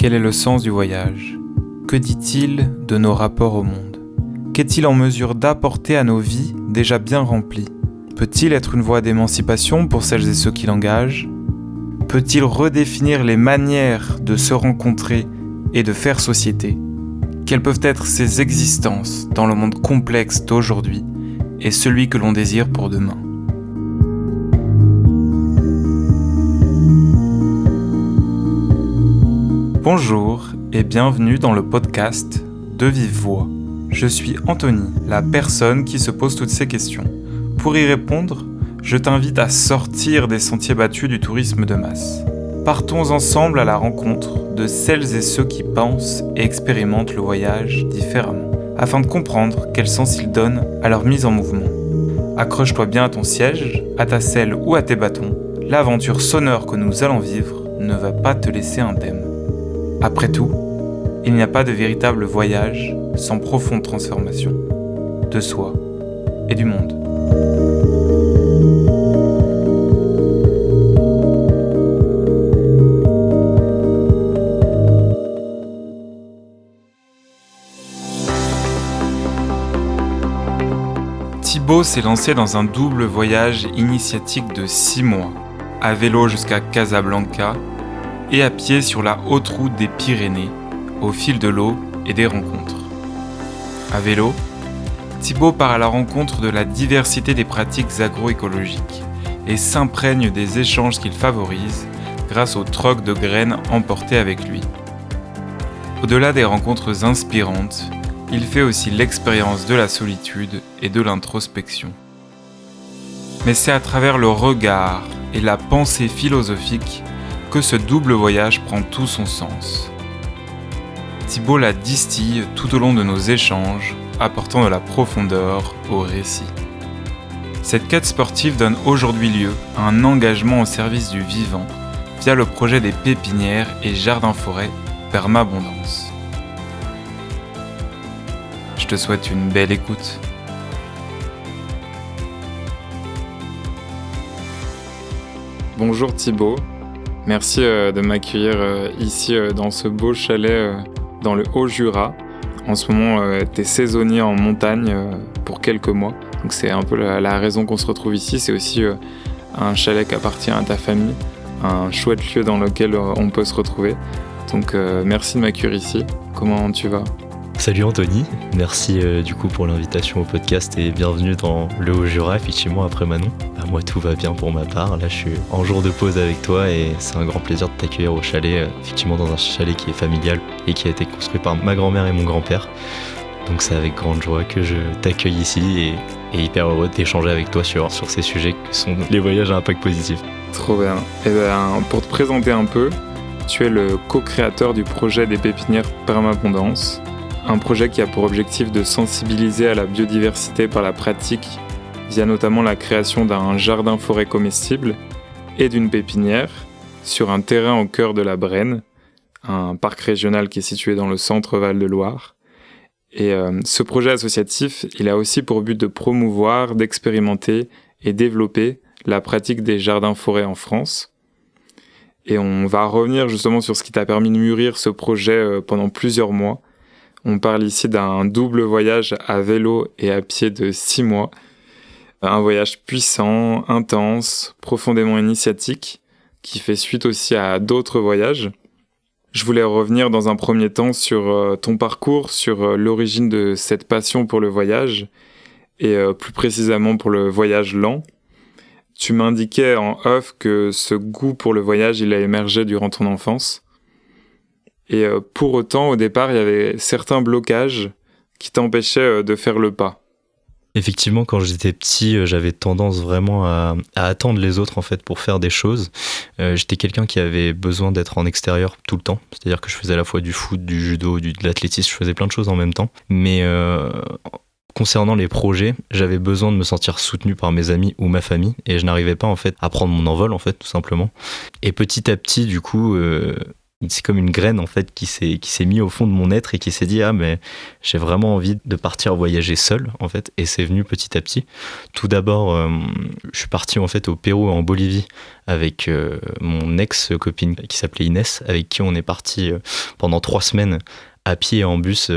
Quel est le sens du voyage ? Que dit-il de nos rapports au monde ? Qu'est-il en mesure d'apporter à nos vies déjà bien remplies ? Peut-il être une voie d'émancipation pour celles et ceux qui l'engagent ? Peut-il redéfinir les manières de se rencontrer et de faire société ? Quelles peuvent être ses existences dans le monde complexe d'aujourd'hui et celui que l'on désire pour demain ? Bonjour et bienvenue dans le podcast De Vive Voix. Je suis Anthony, la personne qui se pose toutes ces questions. Pour y répondre, je t'invite à sortir des sentiers battus du tourisme de masse. Partons ensemble à la rencontre de celles et ceux qui pensent et expérimentent le voyage différemment, afin de comprendre quel sens ils donnent à leur mise en mouvement. Accroche-toi bien à ton siège, à ta selle ou à tes bâtons. L'aventure sonore que nous allons vivre ne va pas te laisser indemne. Après tout, il n'y a pas de véritable voyage sans profonde transformation de soi et du monde. Thibaut s'est lancé dans un double voyage initiatique de 6 mois, à vélo jusqu'à Casablanca et à pied sur la haute route des Pyrénées, au fil de l'eau et des rencontres. À vélo, Thibaut part à la rencontre de la diversité des pratiques agroécologiques et s'imprègne des échanges qu'il favorise grâce au troc de graines emporté avec lui. Au-delà des rencontres inspirantes, il fait aussi l'expérience de la solitude et de l'introspection. Mais c'est à travers le regard et la pensée philosophique que ce double voyage prend tout son sens. Thibaut la distille tout au long de nos échanges, apportant de la profondeur au récit. Cette quête sportive donne aujourd'hui lieu à un engagement au service du vivant via le projet des pépinières et jardins-forêts Permabondance. Je te souhaite une belle écoute. Bonjour Thibaut. Merci de m'accueillir ici dans ce beau chalet dans le Haut-Jura. En ce moment, tu es saisonnier en montagne pour quelques mois. Donc c'est un peu la raison qu'on se retrouve ici. C'est aussi un chalet qui appartient à ta famille, un chouette lieu dans lequel on peut se retrouver. Donc merci de m'accueillir ici. Comment tu vas ? Salut Anthony, merci du coup pour l'invitation au podcast et bienvenue dans le Haut-Jura, effectivement après Manon. Moi tout va bien pour ma part, là je suis en jour de pause avec toi et c'est un grand plaisir de t'accueillir au chalet, effectivement dans un chalet qui est familial et qui a été construit par ma grand-mère et mon grand-père. Donc c'est avec grande joie que je t'accueille ici et hyper heureux d'échanger avec toi sur ces sujets que sont les voyages à impact positif. Trop bien. Et pour te présenter un peu, tu es le co-créateur du projet des pépinières Permabondance. Un projet qui a pour objectif de sensibiliser à la biodiversité par la pratique via notamment la création d'un jardin-forêt comestible et d'une pépinière sur un terrain au cœur de la Brenne, un parc régional qui est situé dans le centre Val-de-Loire. Et ce projet associatif, il a aussi pour but de promouvoir, d'expérimenter et développer la pratique des jardins-forêts en France. Et on va revenir justement sur ce qui t'a permis de mûrir ce projet pendant plusieurs mois. On parle ici d'un double voyage à vélo et à pied de 6 mois. Un voyage puissant, intense, profondément initiatique, qui fait suite aussi à d'autres voyages. Je voulais revenir dans un premier temps sur ton parcours, sur l'origine de cette passion pour le voyage, et plus précisément pour le voyage lent. Tu m'indiquais en off que ce goût pour le voyage, il a émergé durant ton enfance. Et pour autant, au départ, il y avait certains blocages qui t'empêchaient de faire le pas. Effectivement, quand j'étais petit, j'avais tendance vraiment à attendre les autres en fait pour faire des choses. J'étais quelqu'un qui avait besoin d'être en extérieur tout le temps. C'est-à-dire que je faisais à la fois du foot, du judo, de l'athlétisme, je faisais plein de choses en même temps. Mais concernant les projets, j'avais besoin de me sentir soutenu par mes amis ou ma famille et je n'arrivais pas en fait à prendre mon envol en fait tout simplement. Et petit à petit, du coup, c'est comme une graine en fait qui s'est mis au fond de mon être et qui s'est dit ah mais j'ai vraiment envie de partir voyager seul en fait, et c'est venu petit à petit. Tout d'abord je suis parti en fait au Pérou et en Bolivie avec mon ex-copine qui s'appelait Inès, avec qui on est parti pendant 3 semaines à pied et en bus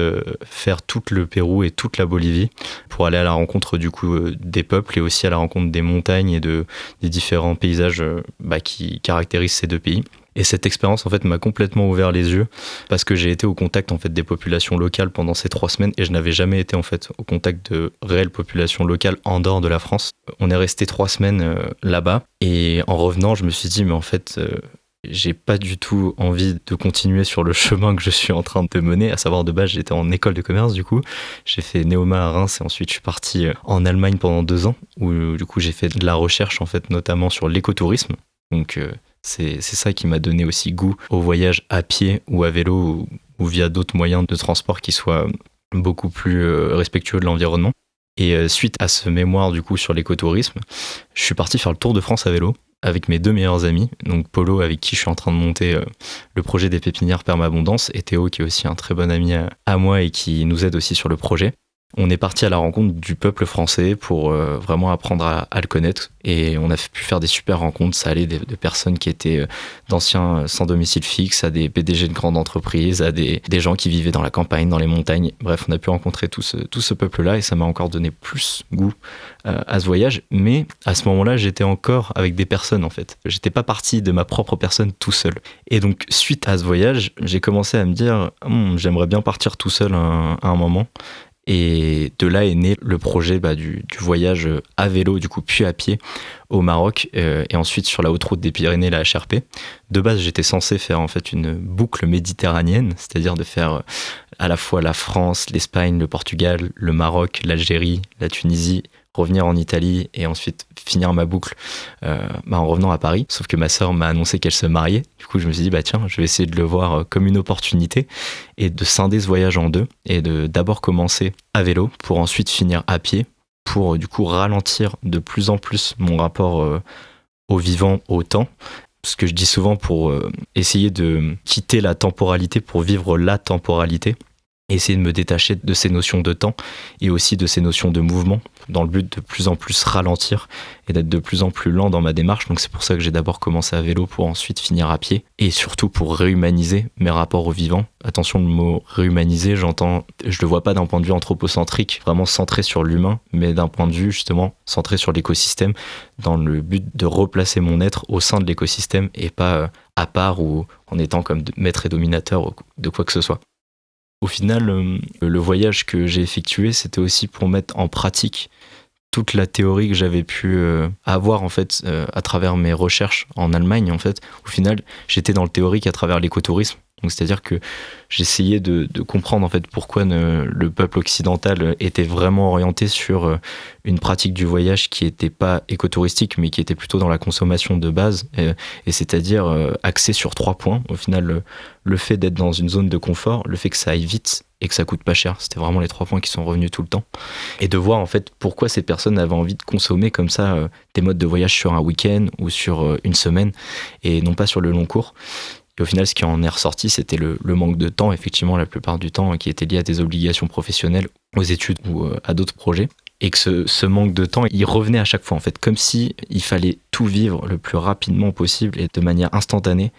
faire tout le Pérou et toute la Bolivie pour aller à la rencontre du coup des peuples et aussi à la rencontre des montagnes et des différents paysages qui caractérisent ces 2 pays. Et cette expérience en fait m'a complètement ouvert les yeux parce que j'ai été au contact en fait des populations locales pendant ces 3 semaines et je n'avais jamais été en fait au contact de réelles populations locales en dehors de la France. On est resté 3 semaines là-bas et en revenant je me suis dit mais en fait j'ai pas du tout envie de continuer sur le chemin que je suis en train de mener, à savoir de base j'étais en école de commerce du coup, j'ai fait Néoma à Reims et ensuite je suis parti en Allemagne pendant 2 ans où du coup j'ai fait de la recherche en fait notamment sur l'écotourisme. Donc c'est ça qui m'a donné aussi goût au voyage à pied ou à vélo ou via d'autres moyens de transport qui soient beaucoup plus respectueux de l'environnement. Et suite à ce mémoire du coup sur l'écotourisme, je suis parti faire le tour de France à vélo avec mes 2 meilleurs amis, donc Polo avec qui je suis en train de monter le projet des pépinières Permabondance et Théo qui est aussi un très bon ami à moi et qui nous aide aussi sur le projet. On est parti à la rencontre du peuple français pour vraiment apprendre à le connaître et on a pu faire des super rencontres. Ça allait de personnes qui étaient d'anciens sans domicile fixe à des PDG de grandes entreprises, à des gens qui vivaient dans la campagne, dans les montagnes. Bref, on a pu rencontrer tout ce peuple-là et ça m'a encore donné plus goût à ce voyage. Mais à ce moment-là, j'étais encore avec des personnes en fait. J'étais pas parti de ma propre personne tout seul. Et donc, suite à ce voyage, j'ai commencé à me dire j'aimerais bien partir tout seul à un moment. Et de là est né le projet du voyage à vélo, du coup, puis à pied au Maroc et ensuite sur la haute route des Pyrénées, la HRP. De base, j'étais censé faire en fait une boucle méditerranéenne, c'est-à-dire de faire à la fois la France, l'Espagne, le Portugal, le Maroc, l'Algérie, la Tunisie, revenir en Italie et ensuite finir ma boucle en revenant à Paris. Sauf que ma sœur m'a annoncé qu'elle se mariait. Du coup, je me suis dit, tiens, je vais essayer de le voir comme une opportunité et de scinder ce voyage en 2 et de d'abord commencer à vélo pour ensuite finir à pied pour du coup ralentir de plus en plus mon rapport au vivant, au temps. Ce que je dis souvent pour essayer de quitter la temporalité pour vivre la temporalité. Essayer de me détacher de ces notions de temps et aussi de ces notions de mouvement dans le but de plus en plus ralentir et d'être de plus en plus lent dans ma démarche. Donc c'est pour ça que j'ai d'abord commencé à vélo pour ensuite finir à pied et surtout pour réhumaniser mes rapports au vivant. Attention, le mot réhumaniser, je le vois pas d'un point de vue anthropocentrique, vraiment centré sur l'humain, mais d'un point de vue justement centré sur l'écosystème dans le but de replacer mon être au sein de l'écosystème et pas à part ou en étant comme maître et dominateur de quoi que ce soit. Au final, le voyage que j'ai effectué, c'était aussi pour mettre en pratique toute la théorie que j'avais pu avoir en fait à travers mes recherches en Allemagne. En fait, au final, j'étais dans le théorique à travers l'écotourisme. Donc, c'est-à-dire que j'essayais de comprendre en fait pourquoi le peuple occidental était vraiment orienté sur une pratique du voyage qui n'était pas écotouristique, mais qui était plutôt dans la consommation de base, et c'est-à-dire axé sur 3 points. Au final, le fait d'être dans une zone de confort, le fait que ça aille vite et que ça coûte pas cher, c'était vraiment les 3 points qui sont revenus tout le temps. Et de voir en fait pourquoi ces personnes avaient envie de consommer comme ça des modes de voyage sur un week-end ou sur une semaine, et non pas sur le long cours. Et au final, ce qui en est ressorti, c'était le manque de temps, effectivement, la plupart du temps, qui était lié à des obligations professionnelles, aux études ou à d'autres projets. Et que ce manque de temps, il revenait à chaque fois, en fait, comme si il fallait tout vivre le plus rapidement possible et de manière instantanée,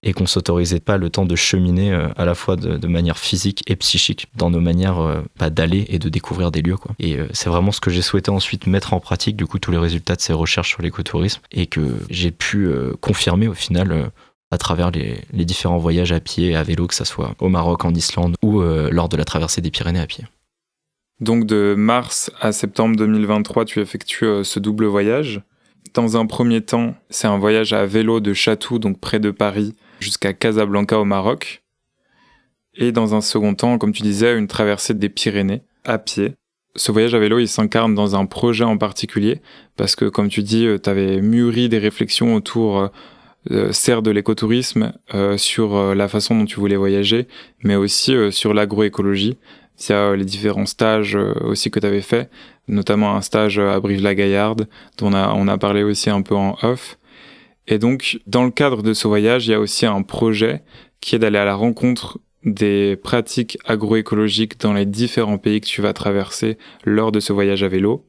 et qu'on s'autorisait pas le temps de cheminer à la fois de manière physique et psychique dans nos manières d'aller et de découvrir des lieux, quoi. Et c'est vraiment ce que j'ai souhaité ensuite mettre en pratique, du coup, tous les résultats de ces recherches sur l'écotourisme, et que j'ai pu confirmer au final à travers les différents voyages à pied, à vélo, que ça soit au Maroc, en Islande ou lors de la traversée des Pyrénées à pied. Donc de mars à septembre 2023, tu effectues ce double voyage. Dans un premier temps, c'est un voyage à vélo de Chatou, donc près de Paris, jusqu'à Casablanca au Maroc. Et dans un second temps, comme tu disais, une traversée des Pyrénées à pied. Ce voyage à vélo, il s'incarne dans un projet en particulier, parce que comme tu dis, tu avais mûri des réflexions autour certes de l'écotourisme, sur la façon dont tu voulais voyager, mais aussi sur l'agroécologie, via les différents stages aussi que tu avais fait, notamment un stage à Brive-la-Gaillarde, dont on a parlé aussi un peu en off. Et donc, dans le cadre de ce voyage, il y a aussi un projet qui est d'aller à la rencontre des pratiques agroécologiques dans les différents pays que tu vas traverser lors de ce voyage à vélo.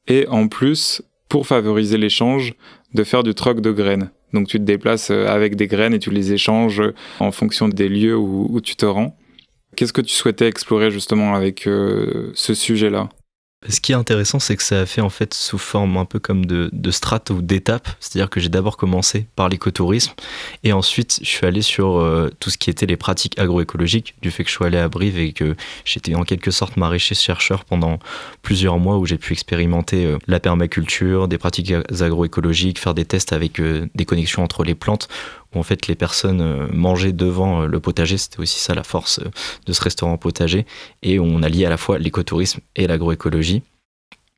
Et en plus, pour favoriser l'échange, de faire du troc de graines. Donc tu te déplaces avec des graines et tu les échanges en fonction des lieux où tu te rends. Qu'est-ce que tu souhaitais explorer justement avec ce sujet-là ? Ce qui est intéressant, c'est que ça a fait en fait sous forme un peu comme de strates ou d'étapes. C'est-à-dire que j'ai d'abord commencé par l'écotourisme et ensuite je suis allé sur tout ce qui était les pratiques agroécologiques, du fait que je suis allé à Brive et que j'étais en quelque sorte maraîcher-chercheur pendant plusieurs mois où j'ai pu expérimenter la permaculture, des pratiques agroécologiques, faire des tests avec des connexions entre les plantes, où en fait les personnes mangeaient devant le potager. C'était aussi ça la force de ce restaurant potager, et on alliait à la fois l'écotourisme et l'agroécologie.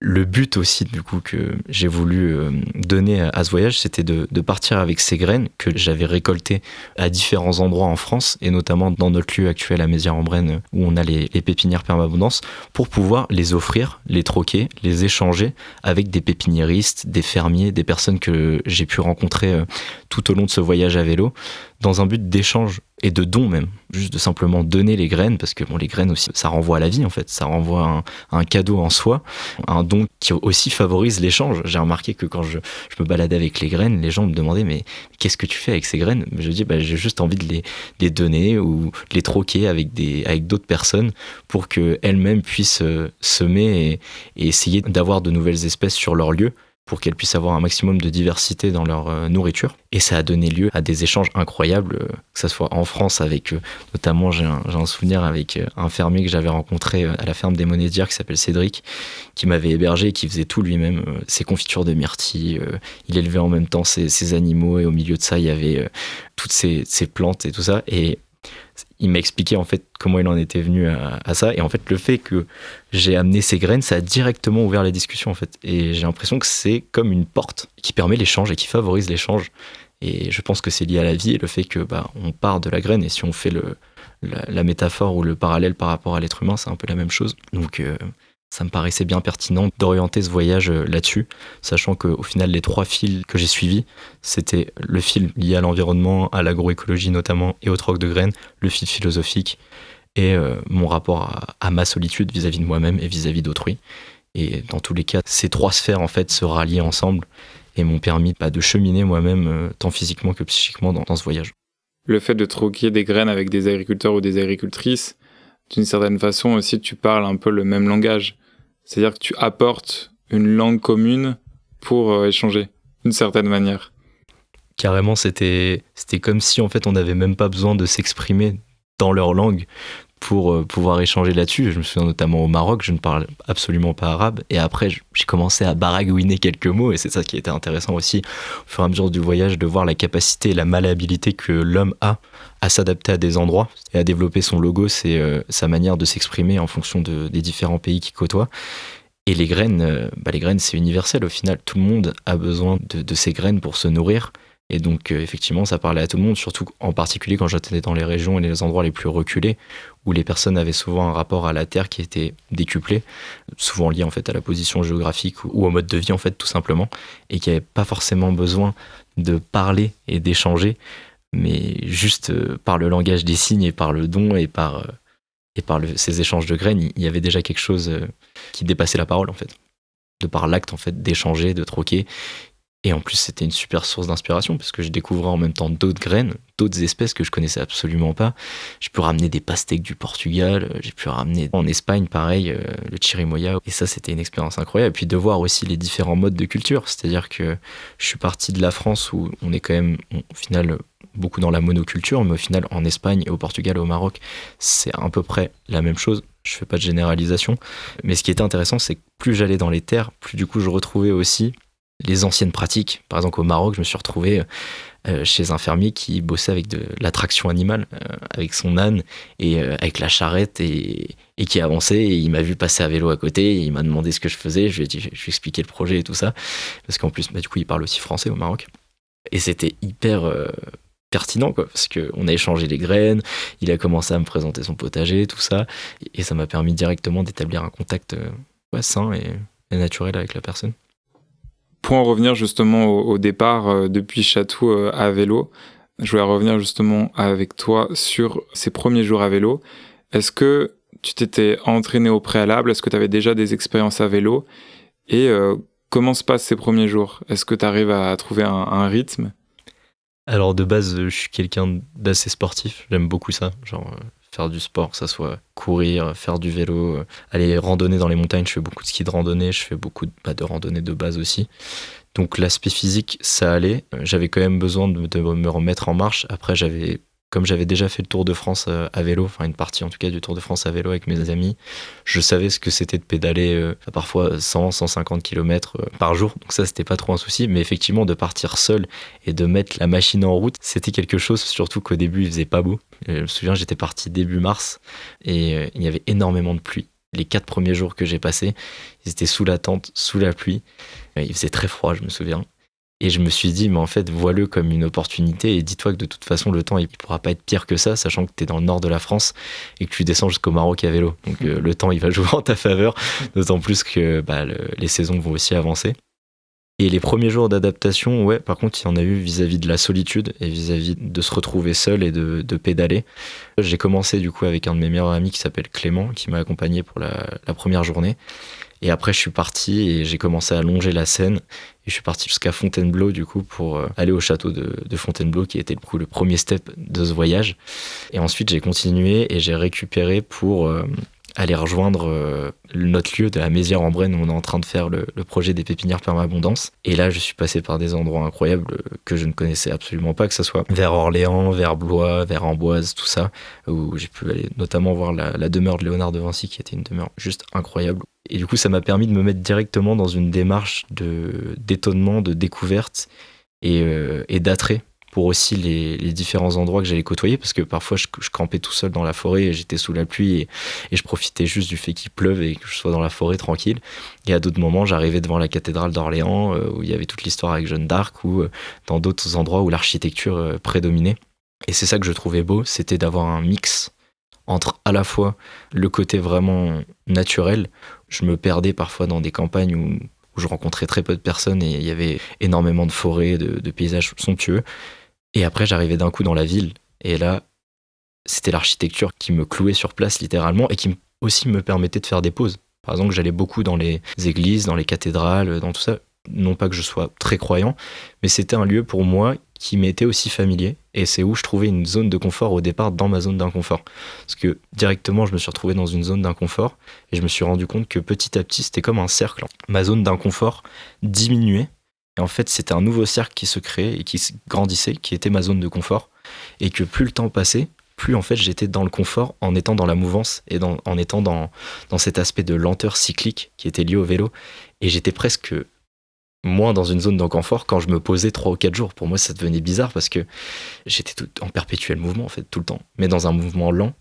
Le but aussi du coup que j'ai voulu donner à ce voyage, c'était de partir avec ces graines que j'avais récoltées à différents endroits en France, et notamment dans notre lieu actuel à Mézières-en-Brenne où on a les pépinières Permabondance, pour pouvoir les offrir, les troquer, les échanger avec des pépiniéristes, des fermiers, des personnes que j'ai pu rencontrer tout au long de ce voyage à vélo, dans un but d'échange et de don même, juste de simplement donner les graines, parce que bon, les graines aussi, ça renvoie à la vie en fait, ça renvoie à un cadeau en soi, un don qui aussi favorise l'échange. J'ai remarqué que quand je me baladais avec les graines, les gens me demandaient mais qu'est-ce que tu fais avec ces graines ? Je dis j'ai juste envie de les donner ou de les troquer avec d'autres personnes pour qu'elles-mêmes puissent semer et essayer d'avoir de nouvelles espèces sur leur lieu, pour qu'elles puissent avoir un maximum de diversité dans leur nourriture. Et ça a donné lieu à des échanges incroyables, que ce soit en France avec, notamment j'ai un souvenir avec un fermier que j'avais rencontré à la ferme des Monédières qui s'appelle Cédric, qui m'avait hébergé et qui faisait tout lui-même, ses confitures de myrtille, il élevait en même temps ses animaux, et au milieu de ça il y avait toutes ces plantes et tout ça, et il m'a expliqué en fait comment il en était venu à ça, et en fait le fait que j'ai amené ces graines, ça a directement ouvert les discussions en fait, et j'ai l'impression que c'est comme une porte qui permet l'échange et qui favorise l'échange, et je pense que c'est lié à la vie et le fait que on part de la graine, et si on fait la métaphore ou le parallèle par rapport à l'être humain, c'est un peu la même chose. Donc ça me paraissait bien pertinent d'orienter ce voyage là-dessus, sachant qu'au final, les 3 fils que j'ai suivis, c'était le fil lié à l'environnement, à l'agroécologie notamment, et au troc de graines, le fil philosophique, et mon rapport à ma solitude vis-à-vis de moi-même et vis-à-vis d'autrui. Et dans tous les cas, ces 3 sphères en fait se ralliaient ensemble et m'ont permis de cheminer moi-même, tant physiquement que psychiquement, dans ce voyage. Le fait de troquer des graines avec des agriculteurs ou des agricultrices, d'une certaine façon aussi, tu parles un peu le même langage. C'est-à-dire que tu apportes une langue commune pour échanger, d'une certaine manière. Carrément, c'était comme si en fait on n'avait même pas besoin de s'exprimer dans leur langue pour pouvoir échanger là-dessus. Je me souviens notamment au Maroc, je ne parle absolument pas arabe, et après j'ai commencé à baragouiner quelques mots, et c'est ça qui était intéressant aussi au fur et à mesure du voyage, de voir la capacité et la malléabilité que l'homme a à s'adapter à des endroits et à développer son logo, c'est sa manière de s'exprimer en fonction des différents pays qu'il côtoie. Et les graines, c'est universel au final, tout le monde a besoin de ces graines pour se nourrir. Et donc effectivement ça parlait à tout le monde, surtout en particulier quand j'étais dans les régions et les endroits les plus reculés, où les personnes avaient souvent un rapport à la terre qui était décuplé, souvent lié en fait à la position géographique ou au mode de vie en fait tout simplement, et qui n'avaient pas forcément besoin de parler et d'échanger, mais juste par le langage des signes et par le don et par ces échanges de graines, il y avait déjà quelque chose qui dépassait la parole en fait, de par l'acte en fait d'échanger, de troquer. Et en plus, c'était une super source d'inspiration parce que je découvrais en même temps d'autres graines, d'autres espèces que je connaissais absolument pas. J'ai pu ramener des pastèques du Portugal, j'ai pu ramener en Espagne, pareil, le chirimoya. Et ça, c'était une expérience incroyable. Et puis de voir aussi les différents modes de culture. C'est-à-dire que je suis parti de la France où on est quand même, au final, beaucoup dans la monoculture, mais au final, en Espagne, et au Portugal et au Maroc, c'est à peu près la même chose. Je fais pas de généralisation. Mais ce qui était intéressant, c'est que plus j'allais dans les terres, plus du coup, je retrouvais aussi les anciennes pratiques. Par exemple, au Maroc, je me suis retrouvé chez un fermier qui bossait avec de l'attraction animale, avec son âne et avec la charrette, et qui avançait, et il m'a vu passer à vélo à côté, et il m'a demandé ce que je faisais, je lui ai expliqué le projet et tout ça, parce qu'en plus, du coup, il parle aussi français au Maroc. Et c'était hyper pertinent, quoi, parce qu'on a échangé les graines, il a commencé à me présenter son potager, tout ça, et ça m'a permis directement d'établir un contact sain et naturel avec la personne. Pour en revenir justement au départ depuis Chatou à vélo, Je voulais revenir justement avec toi sur ces premiers jours à vélo. Est-ce que tu t'étais entraîné au préalable? Est-ce que tu avais déjà des expériences à vélo? Et comment se passent ces premiers jours? Est-ce que tu arrives à trouver un rythme? Alors de base, je suis quelqu'un d'assez sportif, j'aime beaucoup ça, faire du sport, que ça soit courir, faire du vélo, aller randonner dans les montagnes, je fais beaucoup de ski de randonnée, je fais beaucoup de randonnée de base aussi. Donc l'aspect physique, ça allait. J'avais quand même besoin de me remettre en marche. Après, comme j'avais déjà fait le Tour de France à vélo, enfin une partie en tout cas du Tour de France à vélo avec mes amis, je savais ce que c'était de pédaler parfois 100-150 km par jour. Donc ça, c'était pas trop un souci. Mais effectivement, de partir seul et de mettre la machine en route, c'était quelque chose, surtout qu'au début, il faisait pas beau. Je me souviens, j'étais parti début mars et il y avait énormément de pluie. Les 4 premiers jours que j'ai passés, ils étaient sous la tente, sous la pluie. Il faisait très froid, je me souviens. Et je me suis dit, mais en fait, vois-le comme une opportunité et dis-toi que de toute façon, le temps, il pourra pas être pire que ça, sachant que tu es dans le nord de la France et que tu descends jusqu'au Maroc à vélo. Donc le temps, il va jouer en ta faveur, d'autant plus que les saisons vont aussi avancer. Et les premiers jours d'adaptation, ouais, par contre, il y en a eu vis-à-vis de la solitude et vis-à-vis de se retrouver seul et de pédaler. J'ai commencé du coup avec un de mes meilleurs amis qui s'appelle Clément, qui m'a accompagné pour la première journée. Et après, je suis parti et j'ai commencé à longer la Seine. Et je suis parti jusqu'à Fontainebleau, du coup, pour aller au château de Fontainebleau, qui était le premier step de ce voyage. Et ensuite, j'ai continué et j'ai récupéré pour aller rejoindre notre lieu de la Mézières-en-Brenne où on est en train de faire le projet des pépinières Permabondance. Et là, je suis passé par des endroits incroyables que je ne connaissais absolument pas, que ce soit vers Orléans, vers Blois, vers Amboise, tout ça, où j'ai pu aller notamment voir la demeure de Léonard de Vinci, qui était une demeure juste incroyable. Et du coup, ça m'a permis de me mettre directement dans une démarche d'étonnement, de découverte et d'attrait pour aussi les différents endroits que j'allais côtoyer, parce que parfois je campais tout seul dans la forêt et j'étais sous la pluie et je profitais juste du fait qu'il pleuve et que je sois dans la forêt tranquille. Et à d'autres moments, j'arrivais devant la cathédrale d'Orléans où il y avait toute l'histoire avec Jeanne d'Arc, ou dans d'autres endroits où l'architecture prédominait. Et c'est ça que je trouvais beau, c'était d'avoir un mix entre à la fois le côté vraiment naturel. Je me perdais parfois dans des campagnes où je rencontrais très peu de personnes et il y avait énormément de forêts, de paysages somptueux. Et après, j'arrivais d'un coup dans la ville. Et là, c'était l'architecture qui me clouait sur place littéralement et qui aussi me permettait de faire des pauses. Par exemple, j'allais beaucoup dans les églises, dans les cathédrales, dans tout ça. Non pas que je sois très croyant, mais c'était un lieu pour moi qui m'était aussi familier. Et c'est où je trouvais une zone de confort au départ dans ma zone d'inconfort. Parce que directement, je me suis retrouvé dans une zone d'inconfort et je me suis rendu compte que petit à petit, c'était comme un cercle. Ma zone d'inconfort diminuait. Et en fait, c'était un nouveau cercle qui se créait et qui grandissait, qui était ma zone de confort. Et que plus le temps passait, plus en fait j'étais dans le confort en étant dans la mouvance et en étant dans cet aspect de lenteur cyclique qui était lié au vélo. Et j'étais presque moins dans une zone d'inconfort quand je me posais 3 ou 4 jours. Pour moi, ça devenait bizarre parce que j'étais tout en perpétuel mouvement, en fait, tout le temps. Mais dans un mouvement lent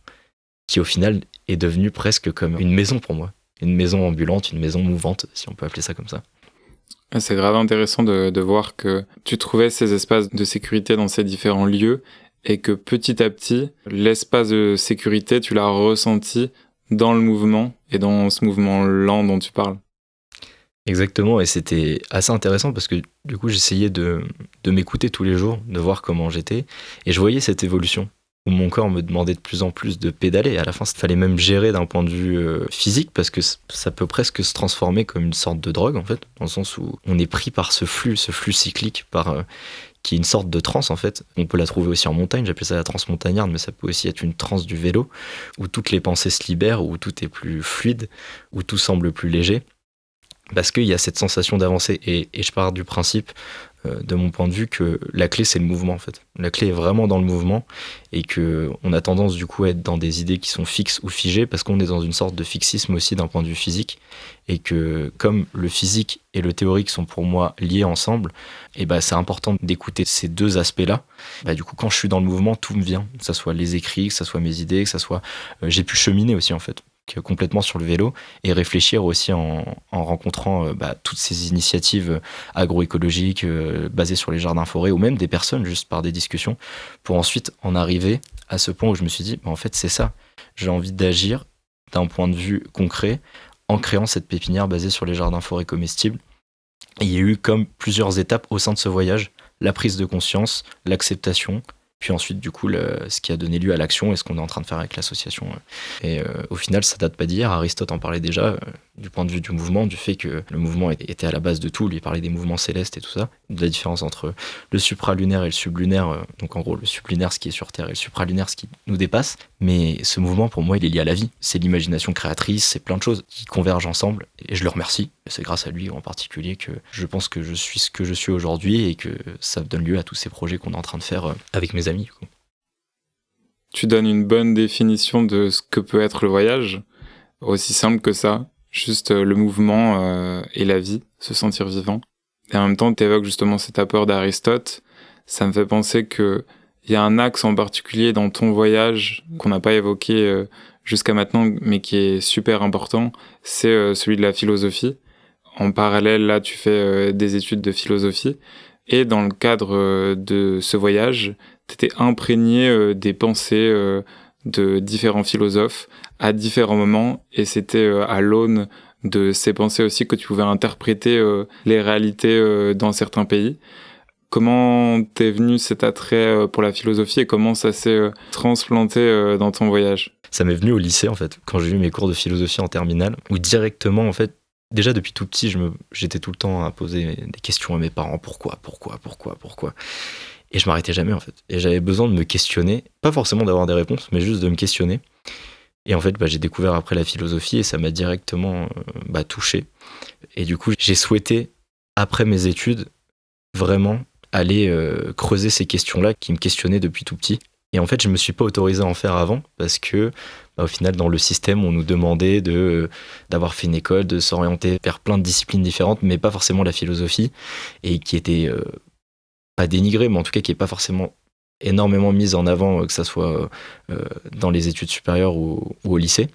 qui, au final, est devenu presque comme une maison pour moi. Une maison ambulante, une maison mouvante, si on peut appeler ça comme ça. C'est grave intéressant de voir que tu trouvais ces espaces de sécurité dans ces différents lieux et que petit à petit, l'espace de sécurité, tu l'as ressenti dans le mouvement et dans ce mouvement lent dont tu parles. Exactement, et c'était assez intéressant parce que du coup j'essayais de m'écouter tous les jours, de voir comment j'étais, et je voyais cette évolution où mon corps me demandait de plus en plus de pédaler. À la fin, il fallait même gérer d'un point de vue physique parce que ça peut presque se transformer comme une sorte de drogue en fait, dans le sens où on est pris par ce flux cyclique qui est une sorte de transe en fait. On peut la trouver aussi en montagne, j'appelle ça la transe montagnarde, mais ça peut aussi être une transe du vélo où toutes les pensées se libèrent, où tout est plus fluide, où tout semble plus léger. Parce qu'il y a cette sensation d'avancer et je pars du principe, de mon point de vue, que la clé c'est le mouvement en fait. La clé est vraiment dans le mouvement et qu'on a tendance du coup à être dans des idées qui sont fixes ou figées parce qu'on est dans une sorte de fixisme aussi d'un point de vue physique et que comme le physique et le théorique sont pour moi liés ensemble, et c'est important d'écouter ces deux aspects-là. Du coup quand je suis dans le mouvement, tout me vient, que ça soit les écrits, que ça soit mes idées, que ça soit... j'ai pu cheminer aussi en fait complètement sur le vélo et réfléchir aussi en rencontrant toutes ces initiatives agroécologiques basées sur les jardins-forêts ou même des personnes juste par des discussions pour ensuite en arriver à ce point où je me suis dit en fait c'est ça, j'ai envie d'agir d'un point de vue concret en créant cette pépinière basée sur les jardins-forêts comestibles. Et il y a eu comme plusieurs étapes au sein de ce voyage, la prise de conscience, l'acceptation puis ensuite du coup ce qui a donné lieu à l'action et ce qu'on est en train de faire avec l'association. Et au final, ça date pas d'hier. Aristote en parlait déjà du point de vue du mouvement, du fait que le mouvement était à la base de tout. Lui parlait des mouvements célestes et tout ça, de la différence entre le supralunaire et le sublunaire. Donc en gros, le sublunaire, ce qui est sur Terre, et le supralunaire, ce qui nous dépasse. Mais ce mouvement, pour moi, il est lié à la vie. C'est l'imagination créatrice, c'est plein de choses qui convergent ensemble. Et je le remercie. C'est grâce à lui en particulier que je pense que je suis ce que je suis aujourd'hui et que ça donne lieu à tous ces projets qu'on est en train de faire avec mes amis. Tu donnes une bonne définition de ce que peut être le voyage, aussi simple que ça, juste le mouvement et la vie, se sentir vivant. Et en même temps, tu évoques justement cet apport d'Aristote. Ça me fait penser qu'il y a un axe en particulier dans ton voyage qu'on n'a pas évoqué jusqu'à maintenant, mais qui est super important, c'est celui de la philosophie. En parallèle, là, tu fais des études de philosophie. Et dans le cadre de ce voyage, t'étais imprégné des pensées de différents philosophes à différents moments. Et c'était à l'aune de ces pensées aussi que tu pouvais interpréter les réalités dans certains pays. Comment t'es venu cet attrait pour la philosophie et comment ça s'est transplanté dans ton voyage ? Ça m'est venu au lycée, en fait, quand j'ai eu mes cours de philosophie en terminale, où directement, en fait, déjà depuis tout petit, j'étais tout le temps à poser des questions à mes parents. Pourquoi ? Et je m'arrêtais jamais, en fait. Et j'avais besoin de me questionner, pas forcément d'avoir des réponses, mais juste de me questionner. Et en fait, j'ai découvert après la philosophie et ça m'a directement touché. Et du coup, j'ai souhaité, après mes études, vraiment aller creuser ces questions-là qui me questionnaient depuis tout petit. Et en fait, je me suis pas autorisé à en faire avant parce que, au final, dans le système, on nous demandait d'avoir fait une école, de s'orienter vers plein de disciplines différentes, mais pas forcément la philosophie, et qui était pas dénigrée, mais en tout cas qui est pas forcément énormément mise en avant, que ça soit dans les études supérieures ou au lycée.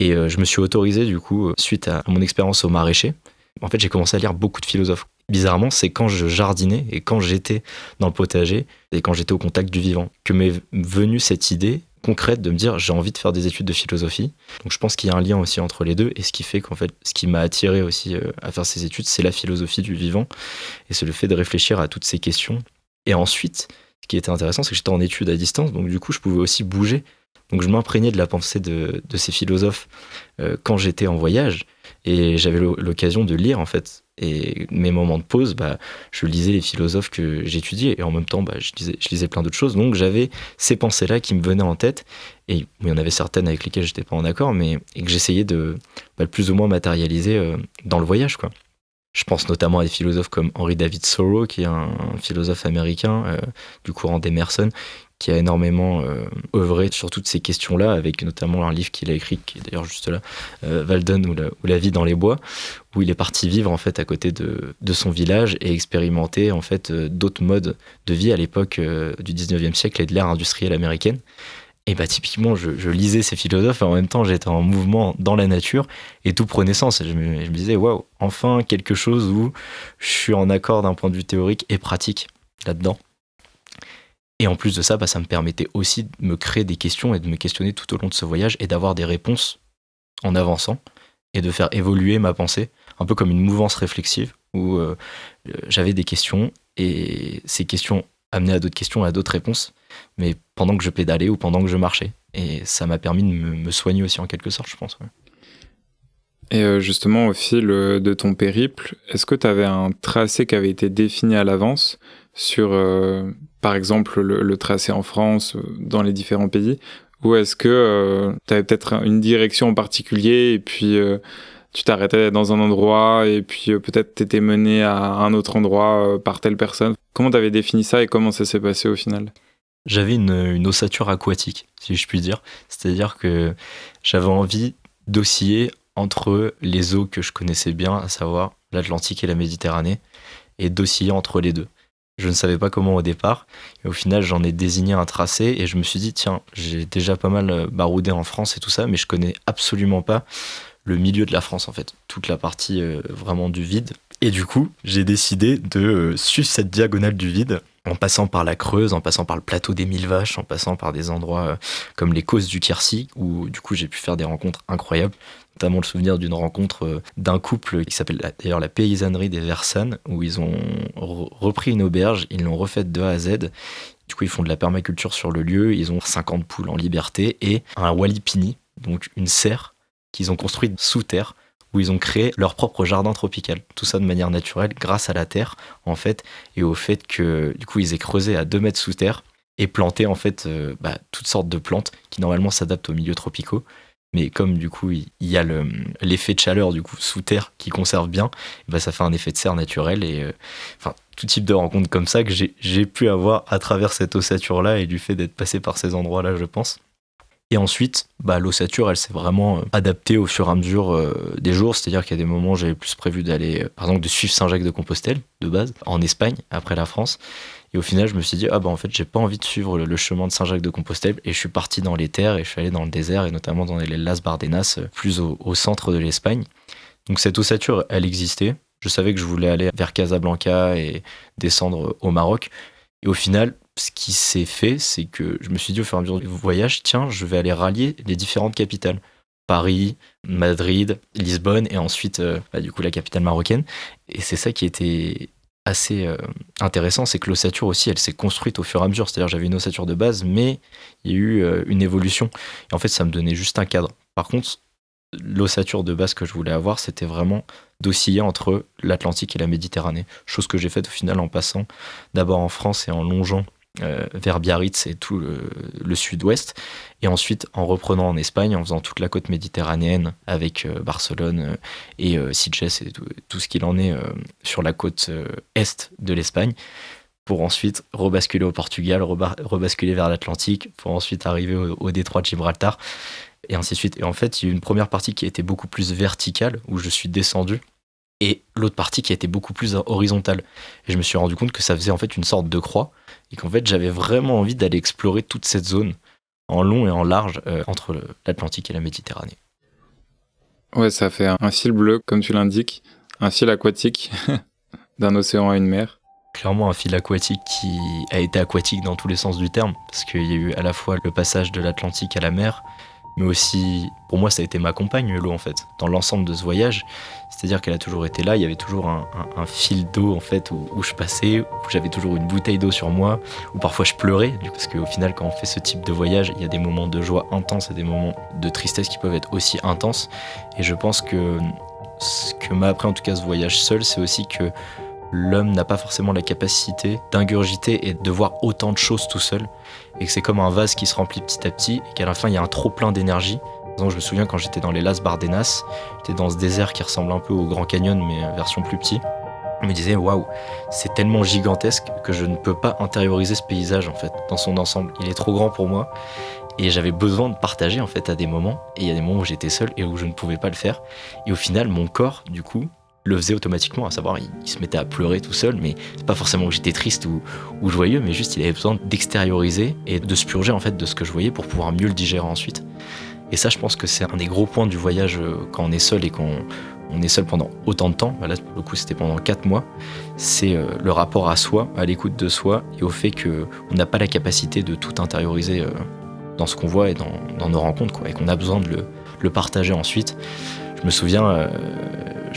Et je me suis autorisé, du coup, suite à mon expérience au maraîcher. En fait, j'ai commencé à lire beaucoup de philosophes. Bizarrement, c'est quand je jardinais et quand j'étais dans le potager et quand j'étais au contact du vivant que m'est venue cette idée concrète de me dire j'ai envie de faire des études de philosophie. Donc je pense qu'il y a un lien aussi entre les deux et ce qui fait qu'en fait, ce qui m'a attiré aussi à faire ces études, c'est la philosophie du vivant et c'est le fait de réfléchir à toutes ces questions. Et ensuite, ce qui était intéressant, c'est que j'étais en études à distance, donc du coup, je pouvais aussi bouger. Donc je m'imprégnais de la pensée de ces philosophes quand j'étais en voyage et j'avais l'occasion de lire en fait. Et mes moments de pause, je lisais les philosophes que j'étudiais et en même temps, je lisais plein d'autres choses. Donc j'avais ces pensées-là qui me venaient en tête et il y en avait certaines avec lesquelles j'étais pas en accord, mais et que j'essayais de plus ou moins matérialiser dans le voyage, quoi. Je pense notamment à des philosophes comme Henry David Thoreau, qui est un philosophe américain du courant d'Emerson, qui a énormément œuvré sur toutes ces questions-là, avec notamment un livre qu'il a écrit, qui est d'ailleurs juste là, Walden ou la vie dans les bois, où il est parti vivre en fait à côté de son village et expérimenter en fait d'autres modes de vie à l'époque du 19e siècle et de l'ère industrielle américaine. Et typiquement, je lisais ces philosophes et en même temps, j'étais en mouvement dans la nature et tout prenait sens. Et je me disais, waouh, enfin quelque chose où je suis en accord d'un point de vue théorique et pratique là-dedans. Et en plus de ça, ça me permettait aussi de me créer des questions et de me questionner tout au long de ce voyage et d'avoir des réponses en avançant et de faire évoluer ma pensée, un peu comme une mouvance réflexive où j'avais des questions et ces questions amenaient à d'autres questions, à d'autres réponses, mais pendant que je pédalais ou pendant que je marchais. Et ça m'a permis de me soigner aussi en quelque sorte, je pense. Ouais. Et justement, au fil de ton périple, est-ce que tu avais un tracé qui avait été défini à l'avance sur, par exemple, le tracé en France, dans les différents pays, ou est-ce que tu avais peut-être une direction en particulier et puis tu t'arrêtais dans un endroit et puis peut-être t'étais mené à un autre endroit par telle personne? Comment t'avais défini ça et comment ça s'est passé au final? J'avais une ossature aquatique, si je puis dire. C'est-à-dire que j'avais envie d'osciller entre les eaux que je connaissais bien, à savoir l'Atlantique et la Méditerranée, et d'osciller entre les deux. Je ne savais pas comment au départ, et au final j'en ai désigné un tracé, et je me suis dit, tiens, j'ai déjà pas mal baroudé en France et tout ça, mais je connais absolument pas le milieu de la France en fait, toute la partie vraiment du vide. Et du coup, j'ai décidé de suivre cette diagonale du vide en passant par la Creuse, en passant par le plateau des Mille Vaches, en passant par des endroits comme les Causses du Quercy, où du coup j'ai pu faire des rencontres incroyables, notamment le souvenir d'une rencontre d'un couple qui s'appelle d'ailleurs la paysannerie des Versanes, où ils ont repris une auberge, ils l'ont refaite de A à Z. Du coup, ils font de la permaculture sur le lieu, ils ont 50 poules en liberté et un walipini, donc une serre qu'ils ont construite sous terre, où ils ont créé leur propre jardin tropical. Tout ça de manière naturelle, grâce à la terre, en fait, et au fait que, du coup, ils aient creusé à 2 mètres sous terre et planté, en fait, toutes sortes de plantes qui, normalement, s'adaptent aux milieux tropicaux. Mais comme, du coup, il y a l'effet de chaleur, du coup, sous terre qui conserve bien, ça fait un effet de serre naturel et, tout type de rencontres comme ça que j'ai pu avoir à travers cette ossature-là et du fait d'être passé par ces endroits-là, je pense. Et ensuite, l'ossature, elle s'est vraiment adaptée au fur et à mesure des jours. C'est-à-dire qu'il y a des moments où j'avais plus prévu d'aller, par exemple, de suivre Saint-Jacques-de-Compostelle, de base, en Espagne, après la France. Et au final, je me suis dit, en fait, j'ai pas envie de suivre le chemin de Saint-Jacques-de-Compostelle. Et je suis parti dans les terres et je suis allé dans le désert, et notamment dans les Las Bardenas, plus au centre de l'Espagne. Donc cette ossature, elle existait. Je savais que je voulais aller vers Casablanca et descendre au Maroc. Et au final, ce qui s'est fait, c'est que je me suis dit au fur et à mesure du voyage, tiens, je vais aller rallier les différentes capitales. Paris, Madrid, Lisbonne et ensuite, du coup, la capitale marocaine. Et c'est ça qui était assez intéressant, c'est que l'ossature aussi, elle s'est construite au fur et à mesure. C'est-à-dire, j'avais une ossature de base, mais il y a eu une évolution. Et en fait, ça me donnait juste un cadre. Par contre, l'ossature de base que je voulais avoir, c'était vraiment d'osciller entre l'Atlantique et la Méditerranée. Chose que j'ai faite au final en passant d'abord en France et en longeant vers Biarritz et tout le sud-ouest, et ensuite en reprenant en Espagne, en faisant toute la côte méditerranéenne avec Barcelone et Sitges et tout ce qu'il en est sur la côte est de l'Espagne, pour ensuite rebasculer au Portugal, rebasculer vers l'Atlantique, pour ensuite arriver au détroit de Gibraltar, et ainsi de suite. Et en fait, il y a eu une première partie qui a été beaucoup plus verticale, où je suis descendu, et l'autre partie qui a été beaucoup plus horizontale. Et je me suis rendu compte que ça faisait en fait une sorte de croix, et qu'en fait, j'avais vraiment envie d'aller explorer toute cette zone, en long et en large, entre l'Atlantique et la Méditerranée. Ouais, ça fait un fil bleu, comme tu l'indiques, un fil aquatique, d'un océan à une mer. Clairement un fil aquatique qui a été aquatique dans tous les sens du terme, parce qu'il y a eu à la fois le passage de l'Atlantique à la mer, mais aussi, pour moi, ça a été ma compagne, l'eau, en fait, dans l'ensemble de ce voyage. C'est-à-dire qu'elle a toujours été là, il y avait toujours un fil d'eau, en fait, où je passais, où j'avais toujours une bouteille d'eau sur moi, où parfois je pleurais, parce qu'au final, quand on fait ce type de voyage, il y a des moments de joie intenses et des moments de tristesse qui peuvent être aussi intenses. Et je pense que ce que m'a appris, en tout cas, ce voyage seul, c'est aussi que l'homme n'a pas forcément la capacité d'ingurgiter et de voir autant de choses tout seul, et que c'est comme un vase qui se remplit petit à petit, et qu'à la fin il y a un trop plein d'énergie. Donc, je me souviens quand j'étais dans les Las Bardenas, j'étais dans ce désert qui ressemble un peu au Grand Canyon mais version plus petit. Je me disais waouh, c'est tellement gigantesque que je ne peux pas intérioriser ce paysage en fait dans son ensemble. Il est trop grand pour moi. Et j'avais besoin de partager en fait à des moments, et il y a des moments où j'étais seul et où je ne pouvais pas le faire. Et au final, mon corps, du coup, le faisait automatiquement, à savoir il se mettait à pleurer tout seul, mais c'est pas forcément que j'étais triste ou joyeux, mais juste il avait besoin d'extérioriser et de se purger en fait de ce que je voyais pour pouvoir mieux le digérer ensuite. Et ça, je pense que c'est un des gros points du voyage quand on est seul et qu'on est seul pendant autant de temps. Là, pour le coup, c'était pendant 4 mois. C'est le rapport à soi, à l'écoute de soi, et au fait qu'on n'a pas la capacité de tout intérioriser dans ce qu'on voit et dans nos rencontres, quoi, et qu'on a besoin de le partager ensuite. Je me souviens,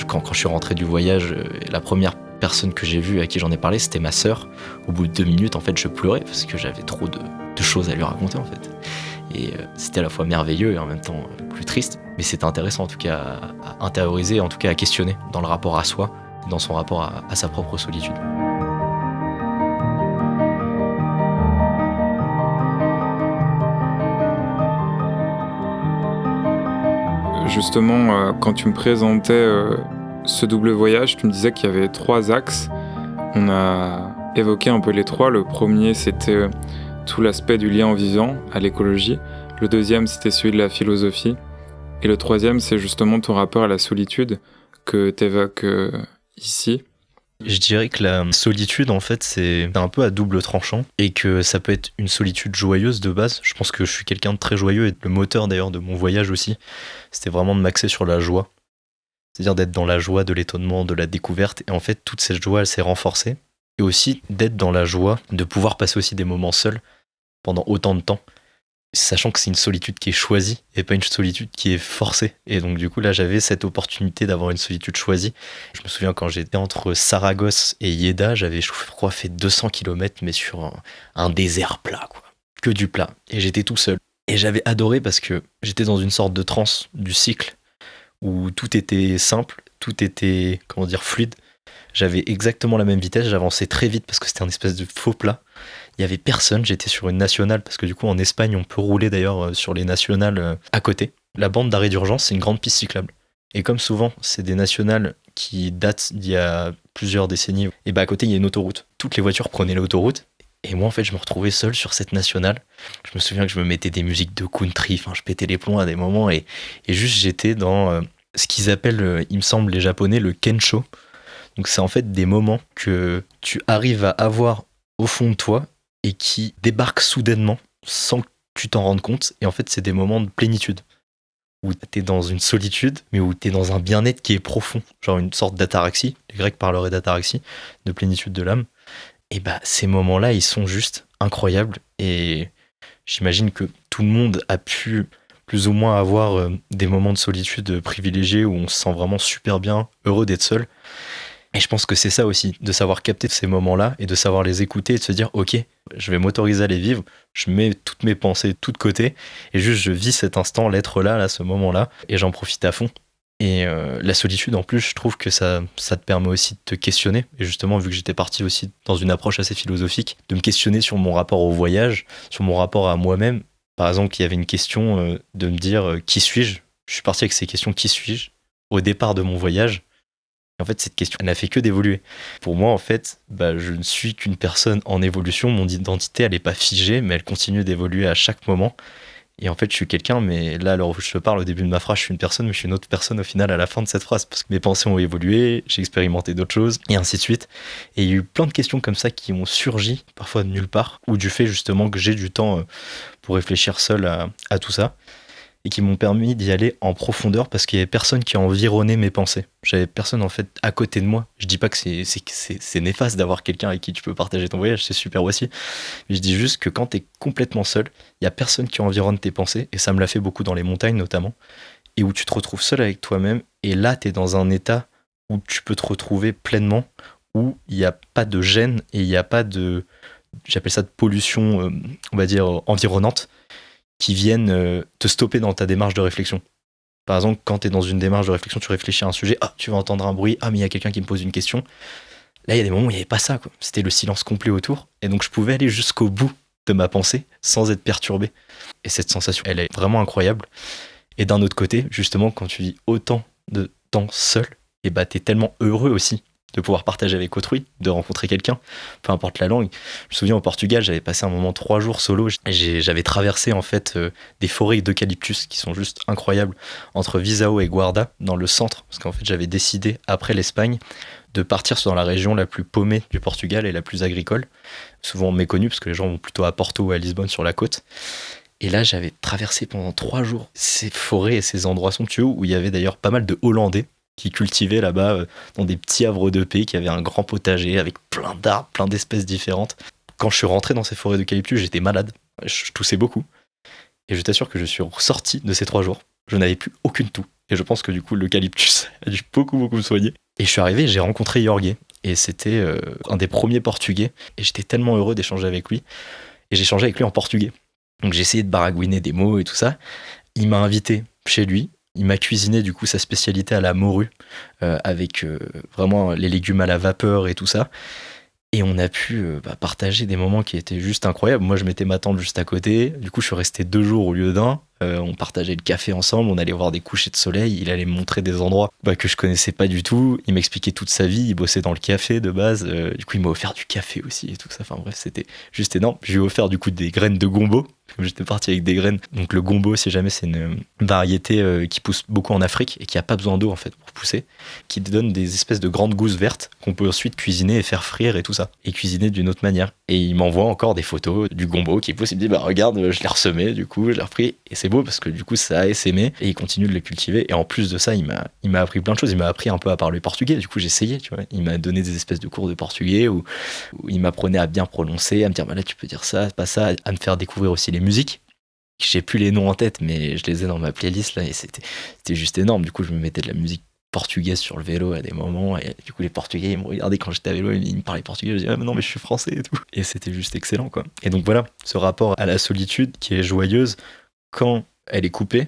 quand je suis rentré du voyage, la première personne que j'ai vue à qui j'en ai parlé, c'était ma sœur. Au bout de 2 minutes, en fait, je pleurais parce que j'avais trop de choses à lui raconter, en fait. Et c'était à la fois merveilleux et en même temps plus triste. Mais c'était intéressant, en tout cas, à intérioriser, en tout cas à questionner dans le rapport à soi, dans son rapport à sa propre solitude. Justement, quand tu me présentais ce double voyage, tu me disais qu'il y avait 3 axes. On a évoqué un peu les 3. Le premier, c'était tout l'aspect du lien en vivant, à l'écologie. Le deuxième, c'était celui de la philosophie. Et le troisième, c'est justement ton rapport à la solitude que tu évoques ici. Je dirais que la solitude, en fait, c'est un peu à double tranchant, et que ça peut être une solitude joyeuse de base. Je pense que je suis quelqu'un de très joyeux, et le moteur d'ailleurs de mon voyage aussi, c'était vraiment de m'axer sur la joie. C'est-à-dire d'être dans la joie de l'étonnement, de la découverte, et en fait, toute cette joie, elle s'est renforcée. et aussi d'être dans la joie, de pouvoir passer aussi des moments seuls pendant autant de temps, sachant que c'est une solitude qui est choisie et pas une solitude qui est forcée. Et donc du coup là j'avais cette opportunité d'avoir une solitude choisie. Je me souviens quand j'étais entre Saragosse et Yeda, j'avais je crois fait 200 km mais sur un désert plat, quoi. Que du plat. Et j'étais tout seul. Et j'avais adoré parce que j'étais dans une sorte de transe du cycle où tout était simple, tout était, comment dire, fluide. J'avais exactement la même vitesse, j'avançais très vite parce que c'était un espèce de faux plat. Il y avait personne, j'étais sur une nationale parce que du coup en Espagne on peut rouler d'ailleurs sur les nationales à côté. La bande d'arrêt d'urgence, c'est une grande piste cyclable. Et comme souvent, c'est des nationales qui datent d'il y a plusieurs décennies, et bah à côté il y a une autoroute. Toutes les voitures prenaient l'autoroute. Et moi en fait je me retrouvais seul sur cette nationale. Je me souviens que je me mettais des musiques de country, enfin je pétais les plombs à des moments et juste j'étais dans ce qu'ils appellent, il me semble les japonais, le kensho. Donc c'est en fait des moments que tu arrives à avoir au fond de toi et qui débarquent soudainement sans que tu t'en rendes compte. Et en fait c'est des moments de plénitude où t'es dans une solitude mais où t'es dans un bien-être qui est profond. Genre une sorte d'ataraxie, les Grecs parleraient d'ataraxie, de plénitude de l'âme. Et bah ces moments-là ils sont juste incroyables et j'imagine que tout le monde a pu plus ou moins avoir des moments de solitude privilégiés où on se sent vraiment super bien, heureux d'être seul. Et je pense que c'est ça aussi, de savoir capter ces moments-là et de savoir les écouter et de se dire ok, je vais m'autoriser à les vivre, je mets toutes mes pensées de côté et juste je vis cet instant, l'être là, ce moment-là, et j'en profite à fond. Et la solitude en plus, je trouve que ça te permet aussi de te questionner. Et justement, vu que j'étais parti aussi dans une approche assez philosophique, de me questionner sur mon rapport au voyage, sur mon rapport à moi-même. Par exemple, il y avait une question de me dire qui suis-je ? Je suis parti avec ces questions qui suis-je au départ de mon voyage. Et en fait, cette question, elle n'a fait que d'évoluer. Pour moi, en fait, je ne suis qu'une personne en évolution. Mon identité, elle n'est pas figée, mais elle continue d'évoluer à chaque moment. Et en fait, je suis quelqu'un, mais là, alors je te parle au début de ma phrase, je suis une personne, mais je suis une autre personne au final à la fin de cette phrase, parce que mes pensées ont évolué, j'ai expérimenté d'autres choses, et ainsi de suite. Et il y a eu plein de questions comme ça qui ont surgi, parfois de nulle part, ou du fait justement que j'ai du temps pour réfléchir seul à tout ça, et qui m'ont permis d'y aller en profondeur, parce qu'il y avait personne qui environnait mes pensées. J'avais personne en fait à côté de moi. Je dis pas que c'est néfaste d'avoir quelqu'un avec qui tu peux partager ton voyage, c'est super aussi. Mais je dis juste que quand t'es complètement seul, il y a personne qui environne tes pensées, et ça me l'a fait beaucoup dans les montagnes notamment, et où tu te retrouves seul avec toi-même, et là t'es dans un état où tu peux te retrouver pleinement, où il n'y a pas de gêne, et il n'y a pas de, j'appelle ça de pollution, on va dire, environnante, qui viennent te stopper dans ta démarche de réflexion. Par exemple, quand tu es dans une démarche de réflexion, tu réfléchis à un sujet, tu vas entendre un bruit, mais il y a quelqu'un qui me pose une question. Là, il y a des moments où il n'y avait pas ça, quoi. C'était le silence complet autour, et donc je pouvais aller jusqu'au bout de ma pensée sans être perturbé. Et cette sensation, elle est vraiment incroyable. Et d'un autre côté, justement, quand tu vis autant de temps seul, et t'es tellement heureux aussi de pouvoir partager avec autrui, de rencontrer quelqu'un, peu importe la langue. Je me souviens au Portugal, j'avais passé un moment 3 jours solo. J'avais traversé en fait des forêts d'eucalyptus qui sont juste incroyables entre Viseu et Guarda, dans le centre, parce qu'en fait j'avais décidé, après l'Espagne, de partir dans la région la plus paumée du Portugal et la plus agricole, souvent méconnue, parce que les gens vont plutôt à Porto ou à Lisbonne sur la côte. Et là, j'avais traversé pendant 3 jours ces forêts et ces endroits somptueux où il y avait d'ailleurs pas mal de Hollandais qui cultivaient là-bas dans des petits havres de paix, qui avaient un grand potager avec plein d'arbres, plein d'espèces différentes. Quand je suis rentré dans ces forêts d'eucalyptus, j'étais malade, je toussais beaucoup. Et je t'assure que je suis ressorti de ces 3 jours, je n'avais plus aucune toux. Et je pense que du coup, l'eucalyptus a dû beaucoup me soigner. Et je suis arrivé, j'ai rencontré Jorge, et c'était un des premiers Portugais, et j'étais tellement heureux d'échanger avec lui. Et j'ai échangé avec lui en portugais. Donc j'ai essayé de baragouiner des mots et tout ça. Il m'a invité chez lui. Il m'a cuisiné du coup sa spécialité à la morue, avec vraiment les légumes à la vapeur et tout ça. Et on a pu partager des moments qui étaient juste incroyables. Moi, je mettais ma tente juste à côté. Du coup, je suis resté 2 jours au lieu d'1. On partageait le café ensemble. On allait voir des couchers de soleil. Il allait me montrer des endroits que je connaissais pas du tout. Il m'expliquait toute sa vie. Il bossait dans le café de base. Du coup, il m'a offert du café aussi et tout ça. Enfin bref, c'était juste énorme. Je lui ai offert du coup des graines de gombo comme j'étais parti avec des graines. Donc le gombo, si jamais, c'est une variété qui pousse beaucoup en Afrique et qui a pas besoin d'eau en fait pour pousser, qui donne des espèces de grandes gousses vertes qu'on peut ensuite cuisiner et faire frire et tout ça, et cuisiner d'une autre manière. Et il m'envoie encore des photos du gombo qui pousse, il me dit regarde, je l'ai ressemé, du coup je l'ai repris, et c'est beau parce que du coup ça a essaimé et il continue de le cultiver. Et en plus de ça, il m'a appris plein de choses. Il m'a appris un peu à parler portugais, du coup j'ai essayé, tu vois. Il m'a donné des espèces de cours de portugais où il m'apprenait à bien prononcer, à me dire là tu peux dire ça, pas ça, à me faire découvrir aussi les musiques. J'ai plus les noms en tête, mais je les ai dans ma playlist là, et c'était juste énorme. Du coup je me mettais de la musique portugaise sur le vélo à des moments, et du coup les Portugais ils me regardaient quand j'étais à vélo, ils me parlaient portugais, je disais mais non mais je suis français et tout, et c'était juste excellent quoi. Et donc voilà, ce rapport à la solitude qui est joyeuse quand elle est coupée,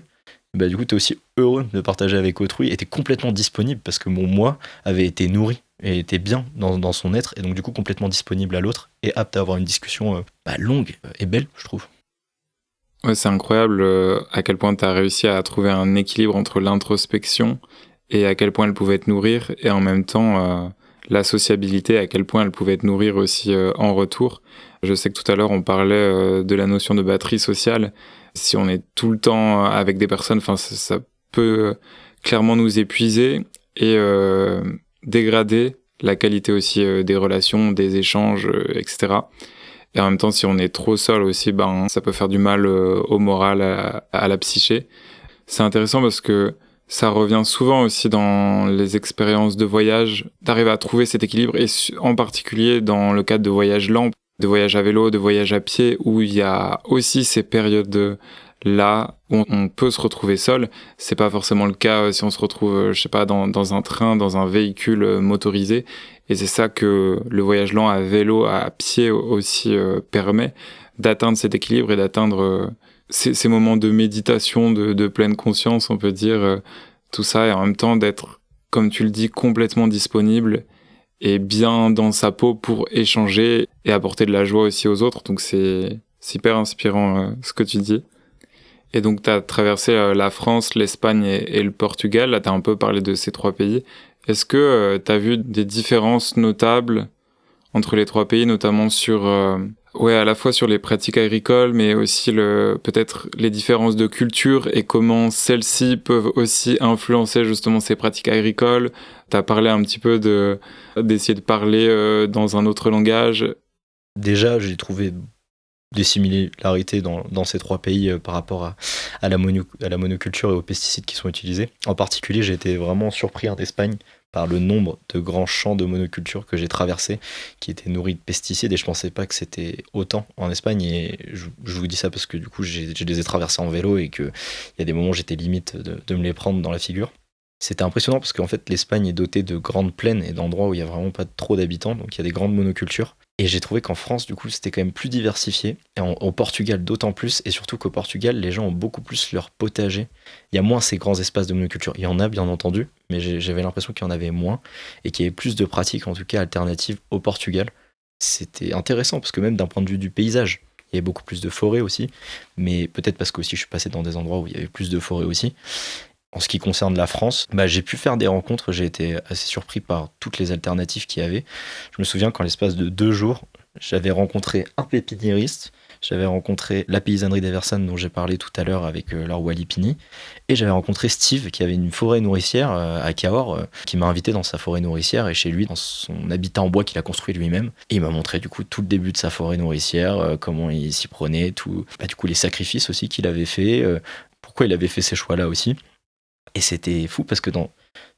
du coup t'es aussi heureux de partager avec autrui, et t'es complètement disponible parce que mon moi avait été nourri et était bien dans son être, et donc du coup complètement disponible à l'autre et apte à avoir une discussion longue et belle, je trouve. Ouais, c'est incroyable à quel point tu as réussi à trouver un équilibre entre l'introspection et à quel point elle pouvait te nourrir, et en même temps la sociabilité, à quel point elle pouvait te nourrir aussi en retour. Je sais que tout à l'heure on parlait de la notion de batterie sociale. Si on est tout le temps avec des personnes, ça peut clairement nous épuiser et dégrader la qualité aussi des relations, des échanges, etc. Et en même temps, si on est trop seul aussi, ça peut faire du mal au moral, à la psyché. C'est intéressant parce que ça revient souvent aussi dans les expériences de voyage, d'arriver à trouver cet équilibre, et en particulier dans le cadre de voyages lents, de voyages à vélo, de voyages à pied, où il y a aussi ces périodes-là où on peut se retrouver seul. C'est pas forcément le cas si on se retrouve, dans un train, dans un véhicule motorisé. Et c'est ça que le voyage lent à vélo, à pied aussi permet, d'atteindre cet équilibre et d'atteindre ces moments de méditation, de pleine conscience, on peut dire, tout ça, et en même temps d'être, comme tu le dis, complètement disponible et bien dans sa peau pour échanger et apporter de la joie aussi aux autres. Donc c'est hyper inspirant ce que tu dis. Et donc tu as traversé la France, l'Espagne et le Portugal. Là, tu as un peu parlé de ces 3 pays. Est-ce que tu as vu des différences notables entre les 3 pays, notamment sur... à la fois sur les pratiques agricoles, mais aussi peut-être les différences de culture et comment celles-ci peuvent aussi influencer justement ces pratiques agricoles. Tu as parlé un petit peu d'essayer de parler dans un autre langage. Déjà, j'ai trouvé des similarités dans ces 3 pays par rapport à la monoculture et aux pesticides qui sont utilisés. En particulier, j'ai été vraiment surpris en Espagne par le nombre de grands champs de monoculture que j'ai traversés, qui étaient nourris de pesticides, et je pensais pas que c'était autant en Espagne. Et je vous dis ça parce que du coup je les ai traversés en vélo, et qu'il y a des moments où j'étais limite de me les prendre dans la figure. C'était impressionnant parce qu'en fait l'Espagne est dotée de grandes plaines et d'endroits où il y a vraiment pas trop d'habitants, donc il y a des grandes monocultures. Et j'ai trouvé qu'en France, du coup, c'était quand même plus diversifié. Et au Portugal, d'autant plus. Et surtout qu'au Portugal, les gens ont beaucoup plus leur potager. Il y a moins ces grands espaces de monoculture. Il y en a, bien entendu, mais j'avais l'impression qu'il y en avait moins. Et qu'il y avait plus de pratiques, en tout cas alternatives, au Portugal. C'était intéressant, parce que même d'un point de vue du paysage, il y avait beaucoup plus de forêts aussi. Mais peut-être parce que aussi je suis passé dans des endroits où il y avait plus de forêts aussi. En ce qui concerne la France, j'ai pu faire des rencontres. J'ai été assez surpris par toutes les alternatives qu'il y avait. Je me souviens qu'en l'espace de 2 jours, j'avais rencontré un pépiniériste, j'avais rencontré la paysannerie d'Everson dont j'ai parlé tout à l'heure avec leur Walipini, et j'avais rencontré Steve qui avait une forêt nourricière à Cahors, qui m'a invité dans sa forêt nourricière et chez lui, dans son habitat en bois qu'il a construit lui-même. Et il m'a montré du coup tout le début de sa forêt nourricière, comment il s'y prenait, du coup les sacrifices aussi qu'il avait fait, pourquoi il avait fait ces choix-là aussi. Et c'était fou parce que dans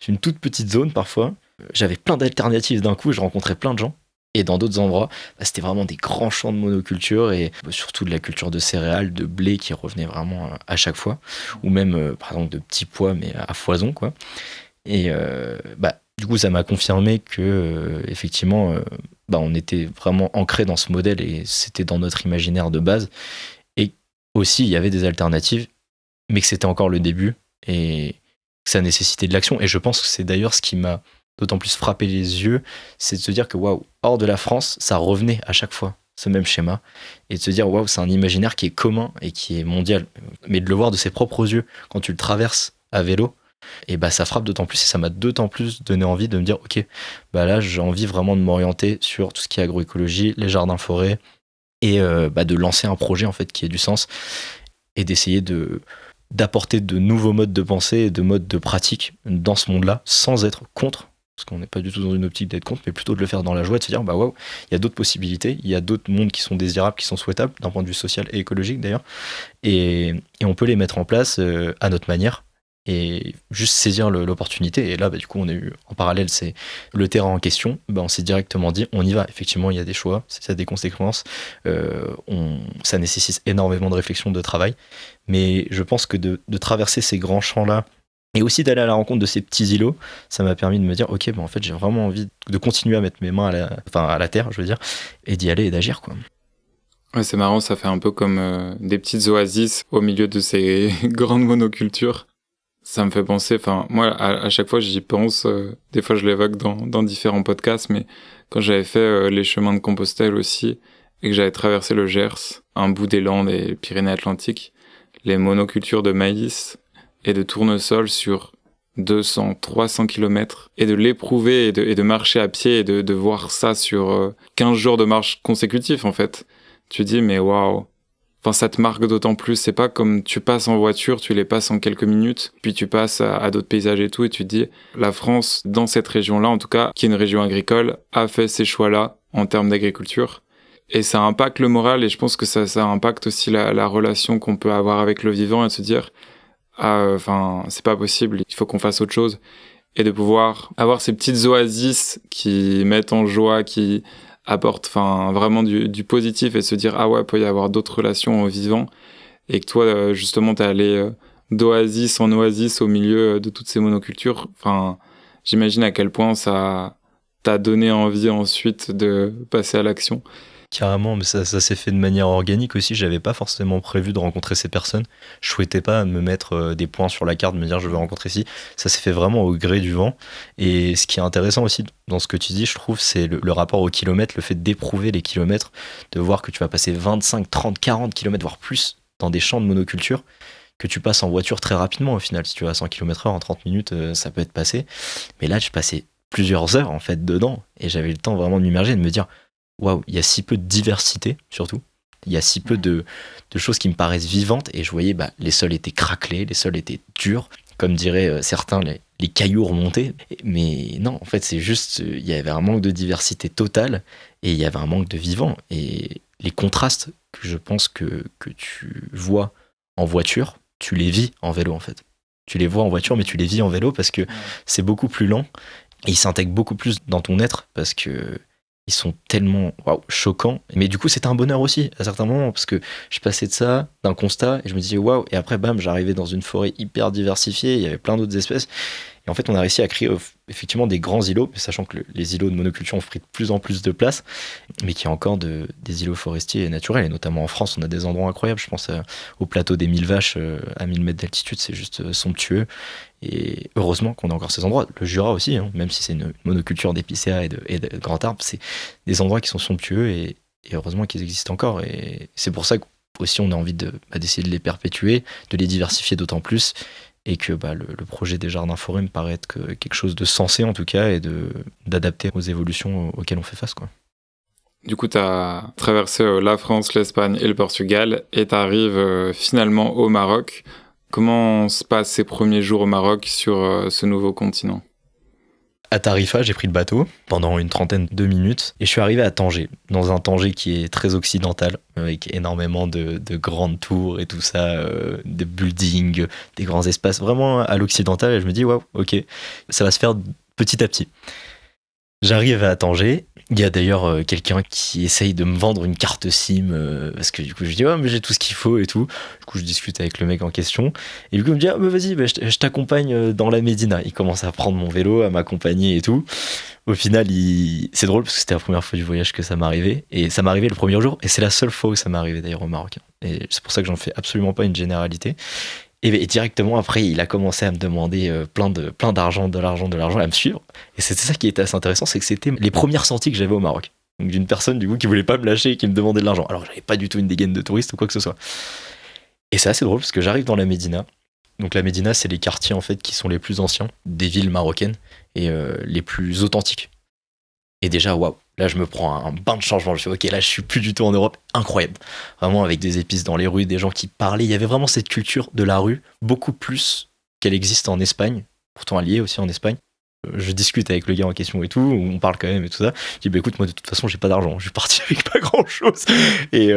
une toute petite zone, parfois, j'avais plein d'alternatives d'un coup, je rencontrais plein de gens. Et dans d'autres endroits, c'était vraiment des grands champs de monoculture, et surtout de la culture de céréales, de blé qui revenait vraiment à chaque fois. Ou même, par exemple, de petits pois, mais à foison, quoi. Et du coup, ça m'a confirmé que, effectivement, on était vraiment ancré dans ce modèle, et c'était dans notre imaginaire de base. Et aussi, il y avait des alternatives, mais que c'était encore le début. Et ça nécessitait de l'action. Et je pense que c'est d'ailleurs ce qui m'a d'autant plus frappé les yeux, c'est de se dire que waouh, hors de la France, ça revenait à chaque fois, ce même schéma. Et de se dire waouh, c'est un imaginaire qui est commun et qui est mondial. Mais de le voir de ses propres yeux quand tu le traverses à vélo, et ça frappe d'autant plus, et ça m'a d'autant plus donné envie de me dire ok, là j'ai envie vraiment de m'orienter sur tout ce qui est agroécologie, les jardins forêts, et de lancer un projet en fait qui ait du sens et d'essayer d'apporter de nouveaux modes de pensée et de modes de pratique dans ce monde-là sans être contre, parce qu'on n'est pas du tout dans une optique d'être contre, mais plutôt de le faire dans la joie, de se dire waouh, il y a d'autres possibilités, il y a d'autres mondes qui sont désirables, qui sont souhaitables d'un point de vue social et écologique d'ailleurs, et on peut les mettre en place à notre manière et juste saisir l'opportunité. Et là du coup on a eu en parallèle c'est le terrain en question, on s'est directement dit on y va. Effectivement il y a des choix, ça a des conséquences, ça nécessite énormément de réflexion, de travail, mais je pense que de traverser ces grands champs là et aussi d'aller à la rencontre de ces petits îlots, ça m'a permis de me dire ok, en fait j'ai vraiment envie de continuer à mettre mes mains à la terre, je veux dire, et d'y aller et d'agir quoi. Ouais, c'est marrant, ça fait un peu comme des petites oasis au milieu de ces grandes monocultures. Ça me fait penser, moi à chaque fois j'y pense, des fois je l'évoque dans différents podcasts, mais quand j'avais fait les chemins de Compostelle aussi, et que j'avais traversé le Gers, un bout des Landes et les Pyrénées-Atlantiques, les monocultures de maïs et de tournesol sur 200, 300 kilomètres, et de l'éprouver et de marcher à pied et de voir ça sur 15 jours de marche consécutifs en fait. Tu dis mais waouh, ça te marque d'autant plus, c'est pas comme tu passes en voiture, tu les passes en quelques minutes, puis tu passes à d'autres paysages et tout, et tu te dis, la France, dans cette région-là, en tout cas, qui est une région agricole, a fait ces choix-là en termes d'agriculture. Et ça impacte le moral, et je pense que ça impacte aussi la relation qu'on peut avoir avec le vivant, et de se dire, c'est pas possible, il faut qu'on fasse autre chose. Et de pouvoir avoir ces petites oasis qui mettent en joie, qui apporte vraiment du positif, et se dire ah ouais, peut y avoir d'autres relations vivants, et que toi justement t'es allé d'oasis en oasis au milieu de toutes ces monocultures. J'imagine à quel point ça t'a donné envie ensuite de passer à l'action. Carrément, mais ça s'est fait de manière organique aussi. J'avais pas forcément prévu de rencontrer ces personnes. Je souhaitais pas me mettre des points sur la carte, me dire je veux rencontrer ici. Ça s'est fait vraiment au gré du vent. Et ce qui est intéressant aussi dans ce que tu dis, je trouve, c'est le rapport au kilomètre, le fait d'éprouver les kilomètres, de voir que tu vas passer 25, 30, 40 kilomètres, voire plus, dans des champs de monoculture, que tu passes en voiture très rapidement au final. Si tu vas à 100 km/h en 30 minutes, ça peut être passé. Mais là, je passais plusieurs heures en fait dedans, et j'avais le temps vraiment de m'immerger et de me dire waouh, il y a si peu de diversité, surtout. Il y a si peu de choses qui me paraissent vivantes, et je voyais les sols étaient craquelés, les sols étaient durs, comme diraient certains, les cailloux remontés. Mais non, en fait, c'est juste, il y avait un manque de diversité totale, et il y avait un manque de vivant. Et les contrastes que je pense que tu vois en voiture, tu les vis en vélo, en fait. Tu les vois en voiture, mais tu les vis en vélo parce que c'est beaucoup plus lent, et ils s'intègrent beaucoup plus dans ton être, parce que ils sont tellement choquants. Mais du coup, c'était un bonheur aussi, à certains moments, parce que je passais de ça, d'un constat, et je me disais waouh, et après, bam, j'arrivais dans une forêt hyper diversifiée, il y avait plein d'autres espèces. Et en fait, on a réussi à créer effectivement des grands îlots, sachant que les îlots de monoculture ont pris de plus en plus de place, mais qu'il y a encore des îlots forestiers et naturels. Et notamment en France, on a des endroits incroyables. Je pense au plateau des 1000 Vaches à 1000 mètres d'altitude, c'est juste somptueux. Et heureusement qu'on a encore ces endroits. Le Jura aussi, même si c'est une monoculture d'épicéas et de grands arbres, c'est des endroits qui sont somptueux, et heureusement qu'ils existent encore. Et c'est pour ça qu'aussi on a envie d'essayer de les perpétuer, de les diversifier d'autant plus, et que le projet des jardins-forêts me paraît être quelque chose de sensé en tout cas, et d'adapter aux évolutions auxquelles on fait face, quoi. Du coup, tu as traversé la France, l'Espagne et le Portugal, et tu arrives finalement au Maroc. Comment se passent ces premiers jours au Maroc sur ce nouveau continent ? À Tarifa, j'ai pris le bateau pendant une trentaine de minutes, et je suis arrivé à Tanger, dans un Tanger qui est très occidental, avec énormément de grandes tours et tout ça, des buildings, des grands espaces, vraiment à l'occidental. Et je me dis waouh, ok, ça va se faire petit à petit. J'arrive à Tanger. Il y a d'ailleurs quelqu'un qui essaye de me vendre une carte SIM, parce que du coup je dis mais j'ai tout ce qu'il faut et tout. Du coup je discute avec le mec en question, et du coup il me dit vas-y, je t'accompagne dans la Médina. Il commence à prendre mon vélo, à m'accompagner et tout. Au final c'est drôle parce que c'était la première fois du voyage que ça m'arrivait, et ça m'arrivait le premier jour, et c'est la seule fois où ça m'est arrivé d'ailleurs au Maroc, et c'est pour ça que j'en fais absolument pas une généralité. Et directement après, il a commencé à me demander plein d'argent, de l'argent, à me suivre. Et c'était ça qui était assez intéressant, c'est que c'était les premières sorties que j'avais au Maroc. Donc d'une personne du coup qui voulait pas me lâcher et qui me demandait de l'argent. Alors j'avais pas du tout une dégaine de touriste ou quoi que ce soit. Et c'est assez drôle parce que j'arrive dans la Médina. Donc la Médina, c'est les quartiers en fait qui sont les plus anciens des villes marocaines, et les plus authentiques. Et déjà, waouh, Là, je me prends un bain de changement. Je fais, ok, là, je suis plus du tout en Europe. Incroyable. Vraiment, avec des épices dans les rues, des gens qui parlaient. Il y avait vraiment cette culture de la rue, beaucoup plus qu'elle existe en Espagne. Pourtant, alliée aussi en Espagne. Je discute avec le gars en question et tout, on parle quand même et tout ça. Je dis, bah écoute, moi, de toute façon, j'ai pas d'argent. Je suis parti avec pas grand chose. Et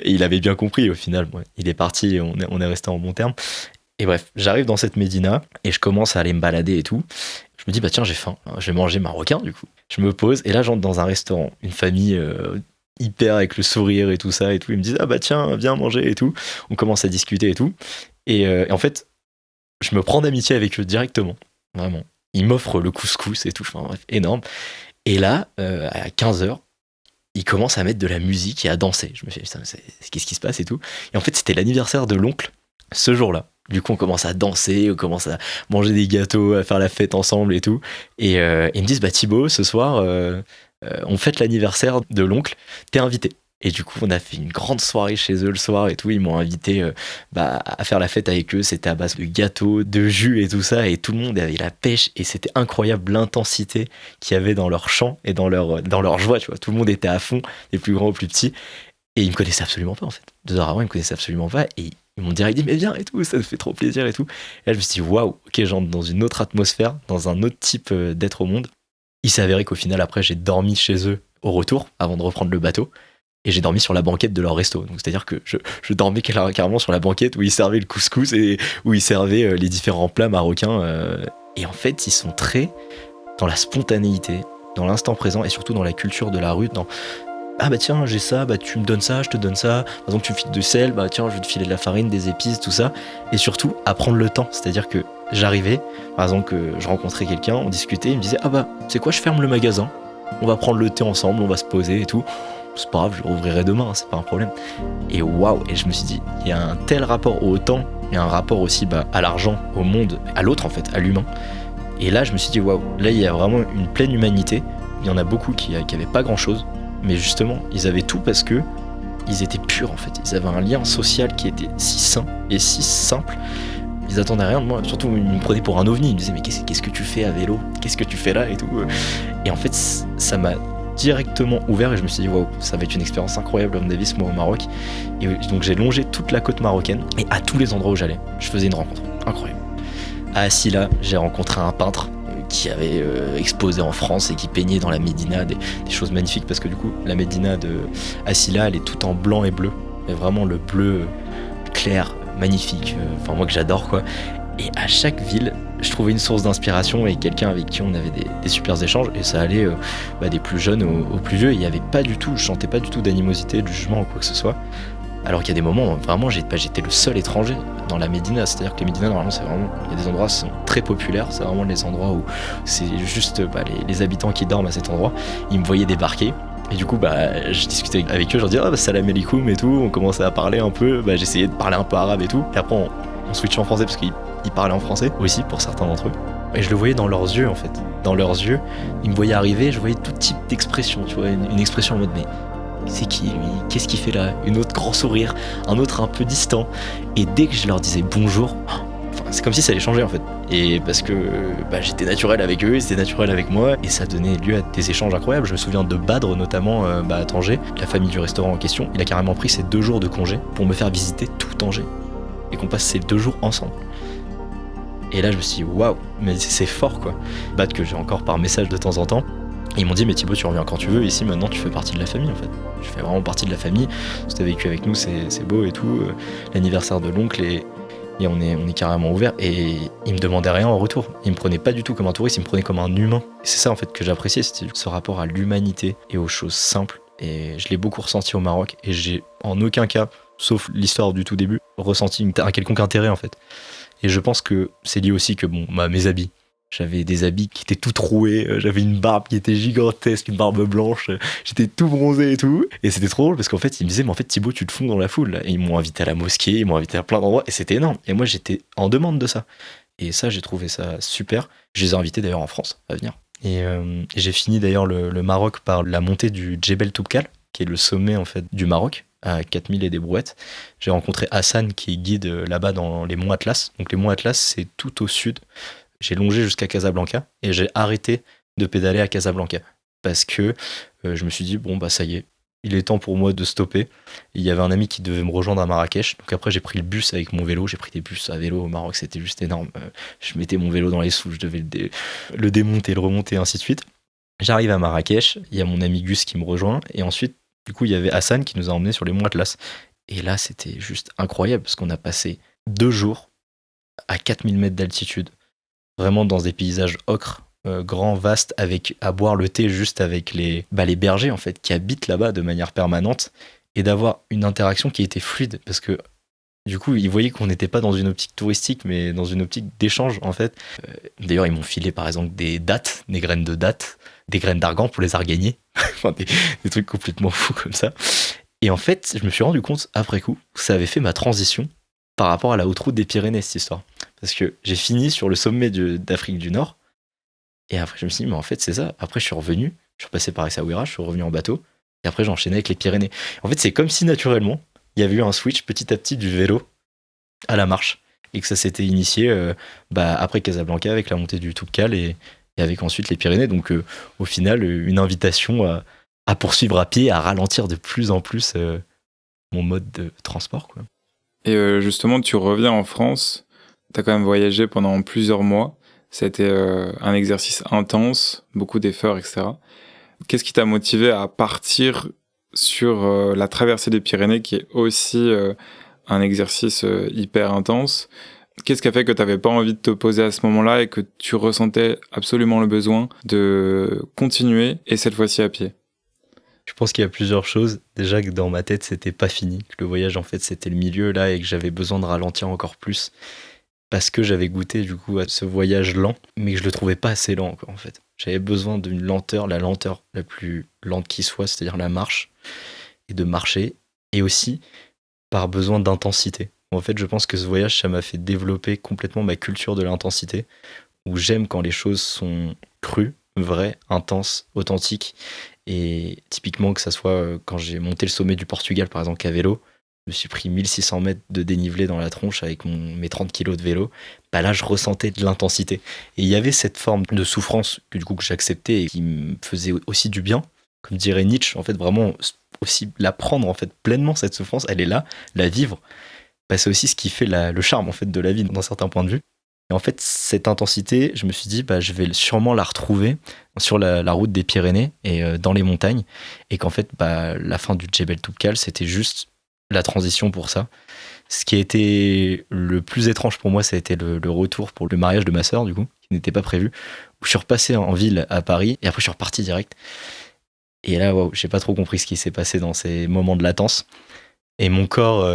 il avait bien compris au final. Ouais. Il est parti et on est resté en bon terme. Et bref, j'arrive dans cette médina et je commence à aller me balader et tout. Je me dis, bah tiens, j'ai faim, je vais manger marocain du coup. Je me pose et là, j'entre dans un restaurant, une famille hyper avec le sourire et tout ça et tout. Ils me disent, ah bah tiens, viens manger et tout. On commence à discuter et tout. Et en fait, je me prends d'amitié avec eux directement, vraiment. Ils m'offrent le couscous et tout, enfin bref, énorme. Et là, à 15h, ils commencent à mettre de la musique et à danser. Je me fais, putain, qu'est-ce qui se passe et tout. Et en fait, c'était l'anniversaire de l'oncle ce jour-là. Du coup, on commence à danser, on commence à manger des gâteaux, à faire la fête ensemble et tout. Et ils me disent, bah Thibaut, ce soir, on fête l'anniversaire de l'oncle, t'es invité. Et du coup, on a fait une grande soirée chez eux le soir et tout. Ils m'ont invité à faire la fête avec eux. C'était à base de gâteaux, de jus et tout ça. Et tout le monde avait la pêche. Et c'était incroyable l'intensité qu'il y avait dans leur chant et dans leur joie. Tu vois. Tout le monde était à fond, des plus grands aux plus petits. Et ils me connaissaient absolument pas en fait. 2 heures avant, ils me connaissaient absolument pas. Et ils m'ont direct dit, mais viens et tout, ça me fait trop plaisir et tout. Et là, je me suis dit, waouh, ok, j'entre dans une autre atmosphère, dans un autre type d'être au monde. Il s'est avéré qu'au final, après, j'ai dormi chez eux au retour, avant de reprendre le bateau. Et j'ai dormi sur la banquette de leur resto. Donc, c'est-à-dire que je dormais carrément sur la banquette où ils servaient le couscous et où ils servaient les différents plats marocains. Et en fait, ils sont très dans la spontanéité, dans l'instant présent et surtout dans la culture de la rue, dans ah bah tiens, j'ai ça, bah tu me donnes ça, je te donne ça. Par exemple, tu me files du sel, bah tiens, je vais te filer de la farine, des épices, tout ça. Et surtout, à prendre le temps. C'est-à-dire que j'arrivais, par exemple, que je rencontrais quelqu'un, on discutait, il me disait, ah bah, c'est quoi, je ferme le magasin, on va prendre le thé ensemble, on va se poser et tout. C'est pas grave, je le rouvrirai demain, c'est pas un problème. Et waouh, et je me suis dit, il y a un tel rapport au temps, il y a un rapport aussi à l'argent, au monde, à l'autre en fait, à l'humain. Et là, je me suis dit, waouh, là, il y a vraiment une pleine humanité. Il y en a beaucoup qui avaient pas grand-chose. Mais justement, ils avaient tout parce que ils étaient purs en fait. Ils avaient un lien social qui était si sain et si simple. Ils attendaient rien de moi. Surtout, ils me prenaient pour un ovni. Ils me disaient, mais qu'est-ce que tu fais à vélo ? Qu'est-ce que tu fais là et tout. Et en fait, ça m'a directement ouvert et je me suis dit, waouh, ça va être une expérience incroyable, Homme Davis, moi au Maroc. Et donc, j'ai longé toute la côte marocaine et à tous les endroits où j'allais, je faisais une rencontre incroyable. À Assila, j'ai rencontré un peintre qui avait exposé en France et qui peignait dans la Médina des choses magnifiques parce que du coup la Médina de Assila elle est toute en blanc et bleu, mais vraiment le bleu clair, magnifique, enfin moi que j'adore quoi. Et à chaque ville je trouvais une source d'inspiration et quelqu'un avec qui on avait des super échanges et ça allait des plus jeunes aux plus vieux. Il y avait pas du tout, je sentais pas du tout d'animosité, de jugement ou quoi que ce soit. Alors qu'il y a des moments où vraiment j'étais le seul étranger dans la Médina, c'est-à-dire que les Médinas normalement c'est vraiment, il y a des endroits qui sont très populaires, c'est vraiment les endroits où c'est juste les habitants qui dorment à cet endroit. Ils me voyaient débarquer et du coup je discutais avec eux, je leur disais salam alaikum et tout, on commençait à parler un peu, j'essayais de parler un peu arabe et tout, et après on switchait en français parce qu'ils parlaient en français aussi pour certains d'entre eux. Et je le voyais dans leurs yeux en fait, dans leurs yeux, ils me voyaient arriver, je voyais tout type d'expression, tu vois, une expression en mode mais c'est qui lui ? Qu'est-ce qu'il fait là ? Une autre grand sourire, un autre un peu distant. Et dès que je leur disais bonjour, c'est comme si ça allait changer en fait. Et parce que j'étais naturel avec eux, ils étaient naturels avec moi, et ça donnait lieu à des échanges incroyables. Je me souviens de Badr notamment à Tanger, la famille du restaurant en question. Il a carrément pris ses 2 jours de congé pour me faire visiter tout Tanger et qu'on passe ces 2 jours ensemble. Et là je me suis dit waouh, mais c'est fort quoi. Badr que j'ai encore par message de temps en temps. Et ils m'ont dit mais Thibaut tu reviens quand tu veux, ici maintenant tu fais partie de la famille en fait. Tu fais vraiment partie de la famille, si t'as vécu avec nous c'est beau et tout, l'anniversaire de l'oncle et on est carrément ouvert et ils me demandaient rien en retour. Ils me prenaient pas du tout comme un touriste, ils me prenaient comme un humain. Et c'est ça en fait que j'appréciais, c'était ce rapport à l'humanité et aux choses simples. Et je l'ai beaucoup ressenti au Maroc et j'ai en aucun cas, sauf l'histoire du tout début, ressenti un quelconque intérêt en fait. Et je pense que c'est lié aussi que mes habits. J'avais des habits qui étaient tout troués, j'avais une barbe qui était gigantesque, une barbe blanche, j'étais tout bronzé et tout. Et c'était trop drôle parce qu'en fait, ils me disaient, mais en fait, Thibaut, tu te fonds dans la foule. Là. Et ils m'ont invité à la mosquée, ils m'ont invité à plein d'endroits et c'était énorme. Et moi, j'étais en demande de ça. Et ça, j'ai trouvé ça super. Je les ai invités d'ailleurs en France à venir. Et j'ai fini d'ailleurs le Maroc par la montée du Djebel Toubkal, qui est le sommet en fait du Maroc, à 4000 et des brouettes. J'ai rencontré Hassan qui est guide là-bas dans les monts Atlas. Donc les monts Atlas, c'est tout au sud. J'ai longé jusqu'à Casablanca et j'ai arrêté de pédaler à Casablanca parce que je me suis dit, bon, bah ça y est, il est temps pour moi de stopper. Il y avait un ami qui devait me rejoindre à Marrakech, donc après j'ai pris le bus avec mon vélo, j'ai pris des bus à vélo au Maroc, c'était juste énorme. Je mettais mon vélo dans les sous, je devais le démonter, le remonter, ainsi de suite. J'arrive à Marrakech, il y a mon ami Gus qui me rejoint, et ensuite, du coup, il y avait Hassan qui nous a emmenés sur les monts Atlas. Et là, c'était juste incroyable, parce qu'on a passé 2 jours à 4000 mètres d'altitude, vraiment dans des paysages ocres, grands, vastes, avec à boire le thé juste avec les bergers, en fait, qui habitent là-bas de manière permanente, et d'avoir une interaction qui était fluide, parce que du coup, ils voyaient qu'on n'était pas dans une optique touristique, mais dans une optique d'échange, en fait. D'ailleurs, ils m'ont filé, par exemple, des dattes, des graines de dattes, des graines d'argan pour les arganier. Enfin, des trucs complètement fous comme ça. Et en fait, je me suis rendu compte, après coup, que ça avait fait ma transition par rapport à la haute route des Pyrénées, cette histoire. Parce que j'ai fini sur le sommet d'Afrique du Nord, et après, je me suis dit, mais en fait, c'est ça. Après, je suis revenu, je suis passé par Essaouira, je suis revenu en bateau, et après, j'ai enchaîné avec les Pyrénées. En fait, c'est comme si, naturellement, il y avait eu un switch petit à petit du vélo à la marche, et que ça s'était initié après Casablanca avec la montée du Toubkal et avec ensuite les Pyrénées. Donc au final, une invitation à poursuivre à pied, à ralentir de plus en plus mon mode de transport, quoi. Et justement, tu reviens en France, tu as quand même voyagé pendant plusieurs mois, ça a été un exercice intense, beaucoup d'efforts, etc. Qu'est-ce qui t'a motivé à partir sur la traversée des Pyrénées, qui est aussi un exercice hyper intense? Qu'est-ce qui a fait que tu n'avais pas envie de te poser à ce moment-là et que tu ressentais absolument le besoin de continuer, et cette fois-ci à pied? Je pense qu'il y a plusieurs choses. Déjà que dans ma tête, c'était pas fini, que le voyage, en fait, c'était le milieu là et que j'avais besoin de ralentir encore plus parce que j'avais goûté du coup à ce voyage lent, mais que je le trouvais pas assez lent, quoi, en fait. J'avais besoin d'une lenteur, la lenteur la plus lente qui soit, c'est-à-dire la marche et de marcher, et aussi par besoin d'intensité. En fait, je pense que ce voyage, ça m'a fait développer complètement ma culture de l'intensité, où j'aime quand les choses sont crues, vraies, intenses, authentiques. Et typiquement, que ça soit quand j'ai monté le sommet du Portugal, par exemple, qu'à vélo, je me suis pris 1600 mètres de dénivelé dans la tronche avec mes 30 kilos de vélo. Bah là, je ressentais de l'intensité. Et il y avait cette forme de souffrance que j'acceptais et qui me faisait aussi du bien. Comme dirait Nietzsche, en fait, vraiment aussi la prendre en fait pleinement, cette souffrance, elle est là, la vivre. Bah, c'est aussi ce qui fait le charme en fait de la vie d'un certain point de vue. Et en fait, cette intensité, je me suis dit, je vais sûrement la retrouver sur la route des Pyrénées et dans les montagnes. Et qu'en fait, la fin du Djebel Toubkal, c'était juste la transition pour ça. Ce qui a été le plus étrange pour moi, ça a été le retour pour le mariage de ma sœur, du coup, qui n'était pas prévu. Où je suis repassé en ville à Paris et après, je suis reparti direct. Et là, j'ai pas trop compris ce qui s'est passé dans ces moments de latence. Et mon corps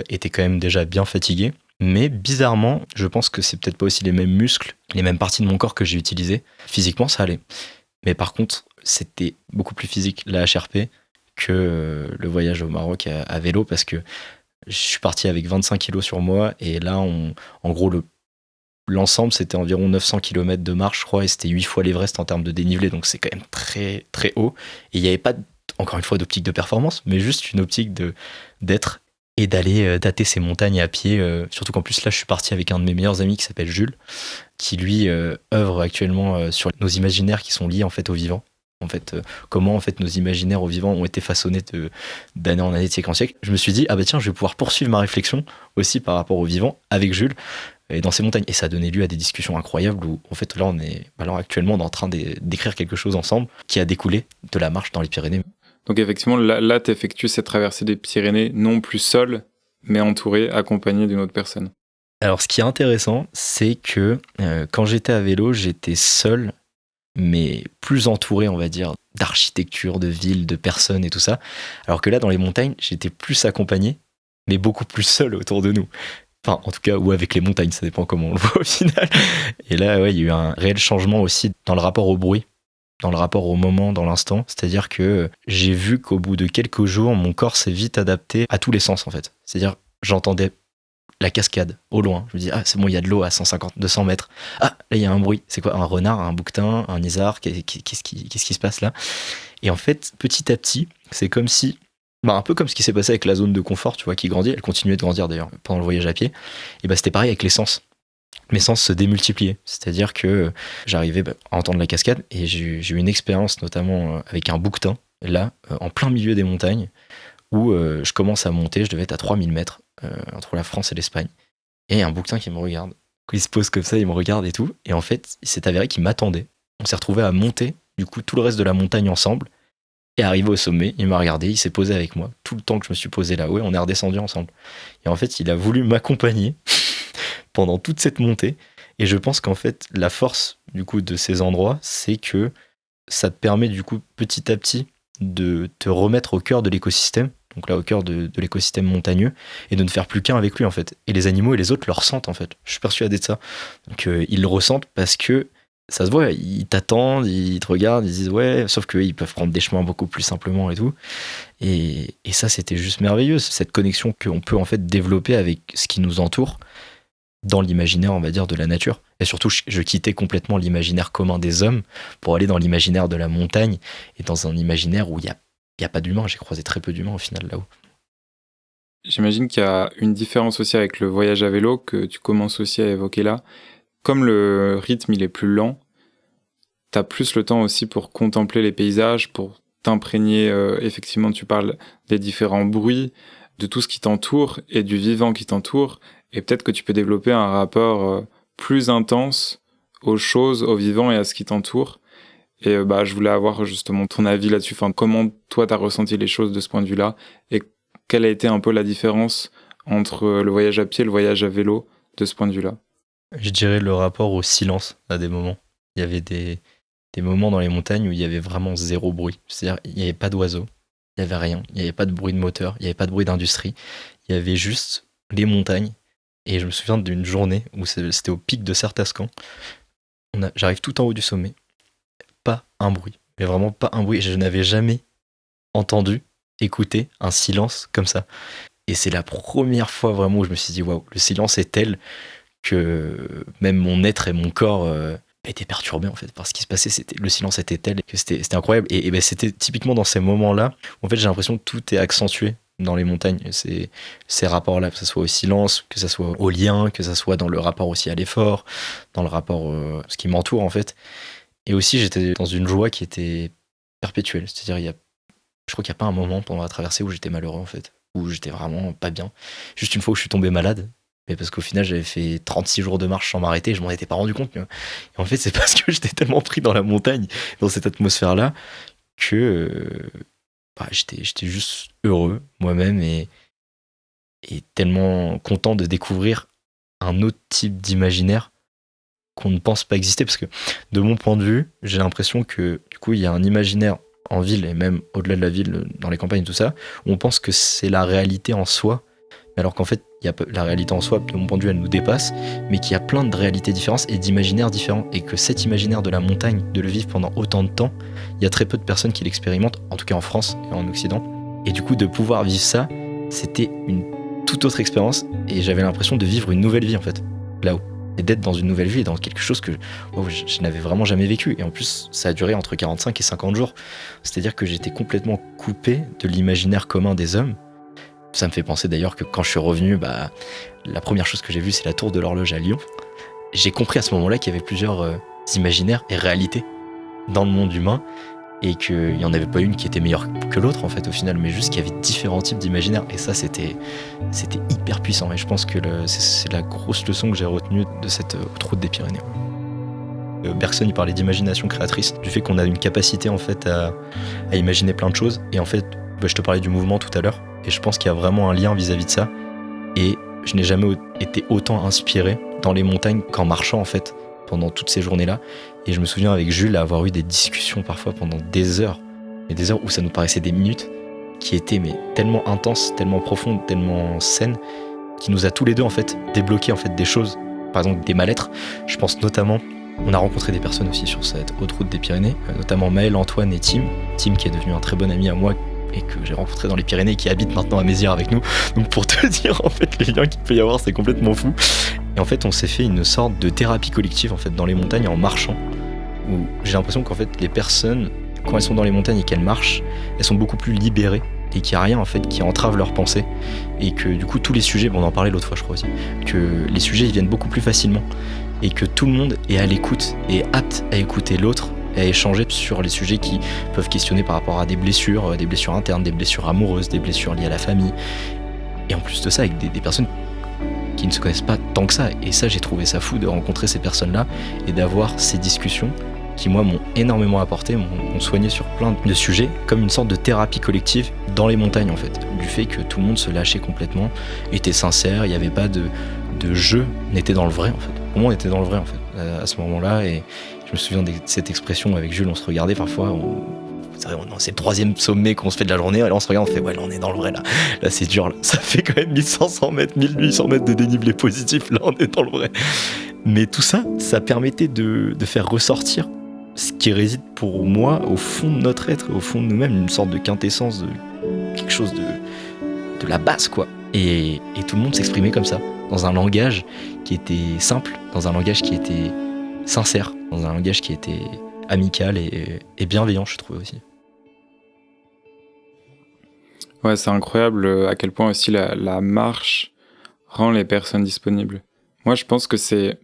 était quand même déjà bien fatigué. Mais bizarrement, je pense que c'est peut-être pas aussi les mêmes muscles, les mêmes parties de mon corps que j'ai utilisées. Physiquement, ça allait. Mais par contre, c'était beaucoup plus physique, la HRP, que le voyage au Maroc à vélo, parce que je suis parti avec 25 kilos sur moi. Et là, en gros, l'ensemble, c'était environ 900 km de marche, je crois, et c'était 8 fois l'Everest en termes de dénivelé. Donc c'est quand même très, très haut. Et il n'y avait pas, encore une fois, d'optique de performance, mais juste une optique d'être et d'aller dater ces montagnes à pied. Surtout qu'en plus, là, je suis parti avec un de mes meilleurs amis qui s'appelle Jules, qui lui œuvre actuellement sur nos imaginaires qui sont liés en fait au vivant. En fait, comment en fait nos imaginaires au vivant ont été façonnés d'année en année, de siècle en siècle. Je me suis dit, tiens, je vais pouvoir poursuivre ma réflexion aussi par rapport au vivant avec Jules et dans ces montagnes. Et ça a donné lieu à des discussions incroyables où en fait là, on est actuellement en train d'écrire quelque chose ensemble qui a découlé de la marche dans les Pyrénées. Donc effectivement, là tu effectues cette traversée des Pyrénées non plus seul, mais entouré, accompagné d'une autre personne. Alors ce qui est intéressant, c'est que quand j'étais à vélo, j'étais seul, mais plus entouré, on va dire, d'architecture, de villes, de personnes et tout ça. Alors que là, dans les montagnes, j'étais plus accompagné, mais beaucoup plus seul autour de nous. Enfin, en tout cas, ou avec les montagnes, ça dépend comment on le voit au final. Et là, il y a eu un réel changement aussi dans le rapport au bruit, dans le rapport au moment, dans l'instant. C'est-à-dire que j'ai vu qu'au bout de quelques jours, mon corps s'est vite adapté à tous les sens, en fait. C'est-à-dire, j'entendais la cascade au loin. Je me dis, c'est bon, il y a de l'eau à 150, 200 mètres. Là, il y a un bruit. C'est quoi? Un renard, un bouquetin, un isard? Qu'est-ce qui se passe là? Et en fait, petit à petit, c'est comme si, un peu comme ce qui s'est passé avec la zone de confort, tu vois, qui grandit. Elle continuait de grandir d'ailleurs pendant le voyage à pied. Et c'était pareil avec les sens. mes sens se démultipliaient. C'est-à-dire que j'arrivais à entendre la cascade et j'ai eu une expérience notamment avec un bouquetin, là, en plein milieu des montagnes, où je commence à monter, je devais être à 3000 mètres entre la France et l'Espagne, et un bouquetin qui me regarde. Il se pose comme ça, il me regarde et tout, et en fait, il s'est avéré qu'il m'attendait. On s'est retrouvés à monter, du coup, tout le reste de la montagne ensemble, et arrivé au sommet, il m'a regardé, il s'est posé avec moi. Tout le temps que je me suis posé là-haut, et on est redescendu ensemble. Et en fait, il a voulu m'accompagner pendant toute cette montée. Et je pense qu'en fait, la force du coup de ces endroits, c'est que ça te permet du coup petit à petit de te remettre au cœur de l'écosystème, donc là au cœur de l'écosystème montagneux, et de ne faire plus qu'un avec lui en fait. Et les animaux et les autres le ressentent en fait. Je suis persuadé de ça. Donc ils le ressentent parce que ça se voit, ils t'attendent, ils te regardent, ils disent ouais, sauf qu'eux ils peuvent prendre des chemins beaucoup plus simplement et tout. Et ça c'était juste merveilleux, cette connexion qu'on peut en fait développer avec ce qui nous entoure dans l'imaginaire, on va dire, de la nature. Et surtout, je quittais complètement l'imaginaire commun des hommes pour aller dans l'imaginaire de la montagne et dans un imaginaire où il y a pas d'humains. J'ai croisé très peu d'humains au final là-haut. J'imagine qu'il y a une différence aussi avec le voyage à vélo que tu commences aussi à évoquer là. Comme le rythme il est plus lent, t'as plus le temps aussi pour contempler les paysages, pour t'imprégner, effectivement tu parles des différents bruits, de tout ce qui t'entoure et du vivant qui t'entoure, et peut-être que tu peux développer un rapport plus intense aux choses, au vivant et à ce qui t'entoure. Et je voulais avoir justement ton avis là-dessus, enfin, comment toi t'as ressenti les choses de ce point de vue-là, et quelle a été un peu la différence entre le voyage à pied et le voyage à vélo de ce point de vue-là? Je dirais le rapport au silence à des moments. Il y avait des moments dans les montagnes où il y avait vraiment zéro bruit. C'est-à-dire il n'y avait pas d'oiseaux, il n'y avait rien, il n'y avait pas de bruit de moteur, il n'y avait pas de bruit d'industrie, il y avait juste les montagnes. Et je me souviens d'une journée où c'était au pic de Sartascan. J'arrive tout en haut du sommet, pas un bruit, mais vraiment pas un bruit. Je n'avais jamais entendu, écouté un silence comme ça. Et c'est la première fois vraiment où je me suis dit waouh, le silence est tel que même mon être et mon corps étaient perturbés en fait par ce qui se passait. Le silence était tel que c'était incroyable. Et c'était typiquement dans ces moments-là où en fait j'ai l'impression que tout est accentué dans les montagnes, ces rapports-là, que ce soit au silence, que ce soit au lien, que ce soit dans le rapport aussi à l'effort, dans le rapport à ce qui m'entoure en fait. Et aussi j'étais dans une joie qui était perpétuelle, c'est-à-dire je crois qu'il n'y a pas un moment pendant la traversée où j'étais malheureux en fait, où j'étais vraiment pas bien. Juste une fois où je suis tombé malade, mais parce qu'au final j'avais fait 36 jours de marche sans m'arrêter, je m'en étais pas rendu compte. Et en fait c'est parce que j'étais tellement pris dans la montagne, dans cette atmosphère-là, que j'étais juste heureux moi-même et tellement content de découvrir un autre type d'imaginaire qu'on ne pense pas exister, parce que de mon point de vue, j'ai l'impression que du coup il y a un imaginaire en ville et même au-delà de la ville, dans les campagnes et tout ça, où on pense que c'est la réalité en soi, alors qu'en fait la réalité en soi, de mon point de vue, elle nous dépasse, mais qu'il y a plein de réalités différentes et d'imaginaires différents, et que cet imaginaire de la montagne, de le vivre pendant autant de temps, il y a très peu de personnes qui l'expérimentent, en tout cas en France et en Occident, et du coup de pouvoir vivre ça, c'était une toute autre expérience, et j'avais l'impression de vivre une nouvelle vie en fait, là-haut, et d'être dans une nouvelle vie et dans quelque chose que je n'avais vraiment jamais vécu, et en plus ça a duré entre 45 et 50 jours, c'est-à-dire que j'étais complètement coupé de l'imaginaire commun des hommes. Ça me fait penser d'ailleurs que quand je suis revenu, la première chose que j'ai vue, c'est la tour de l'horloge à Lyon. J'ai compris à ce moment-là qu'il y avait plusieurs imaginaires et réalités dans le monde humain, et qu'il n'y en avait pas une qui était meilleure que l'autre en fait au final, mais juste qu'il y avait différents types d'imaginaires, et ça c'était hyper puissant, et je pense que c'est la grosse leçon que j'ai retenue de cette haute route des Pyrénées. Bergson il parlait d'imagination créatrice, du fait qu'on a une capacité en fait à imaginer plein de choses, et en fait je te parlais du mouvement tout à l'heure, et je pense qu'il y a vraiment un lien vis-à-vis de ça, et je n'ai jamais été autant inspiré dans les montagnes qu'en marchant en fait pendant toutes ces journées-là. Et je me souviens avec Jules avoir eu des discussions parfois pendant des heures, et des heures où ça nous paraissait des minutes, qui étaient mais tellement intenses, tellement profondes, tellement saines, qui nous a tous les deux en fait débloqué en fait des choses, par exemple des mal-être. Je pense notamment, on a rencontré des personnes aussi sur cette haute route des Pyrénées, notamment Maël, Antoine et Tim qui est devenu un très bon ami à moi, et que j'ai rencontré dans les Pyrénées, qui habite maintenant à Mézières avec nous. Donc pour te dire en fait les liens qu'il peut y avoir, c'est complètement fou. Et en fait on s'est fait une sorte de thérapie collective en fait dans les montagnes en marchant, où j'ai l'impression qu'en fait les personnes, quand elles sont dans les montagnes et qu'elles marchent, elles sont beaucoup plus libérées et qu'il n'y a rien en fait qui entrave leur pensée et que du coup tous les sujets, on en parlait l'autre fois je crois aussi, que les sujets ils viennent beaucoup plus facilement et que tout le monde est à l'écoute et apte à écouter l'autre et à échanger sur les sujets qui peuvent questionner par rapport à des blessures internes, des blessures amoureuses, des blessures liées à la famille et en plus de ça avec des personnes qui ne se connaissent pas tant que ça. Et ça, j'ai trouvé ça fou de rencontrer ces personnes-là et d'avoir ces discussions qui, moi, m'ont énormément apporté, m'ont soigné sur plein de sujets, comme une sorte de thérapie collective dans les montagnes, en fait. Du fait que tout le monde se lâchait complètement, était sincère, il n'y avait pas de jeu, on était dans le vrai, en fait. Pour moi, on était dans le vrai, en fait, à ce moment-là. Et je me souviens de cette expression avec Jules, on se regardait parfois, c'est le 3e sommet qu'on se fait de la journée, et là on se regarde, on fait ouais, là on est dans le vrai, là c'est dur, là. Ça fait quand même 1500 mètres, 1800 mètres de dénivelé positif, là on est dans le vrai. Mais tout ça, ça permettait de faire ressortir ce qui réside pour moi au fond de notre être, au fond de nous-mêmes, une sorte de quintessence, de quelque chose de la base, quoi. Et tout le monde s'exprimait comme ça, dans un langage qui était simple, dans un langage qui était sincère, dans un langage qui était amical et bienveillant, je trouve aussi. Ouais, c'est incroyable à quel point aussi la marche rend les personnes disponibles. Moi, je pense que c'est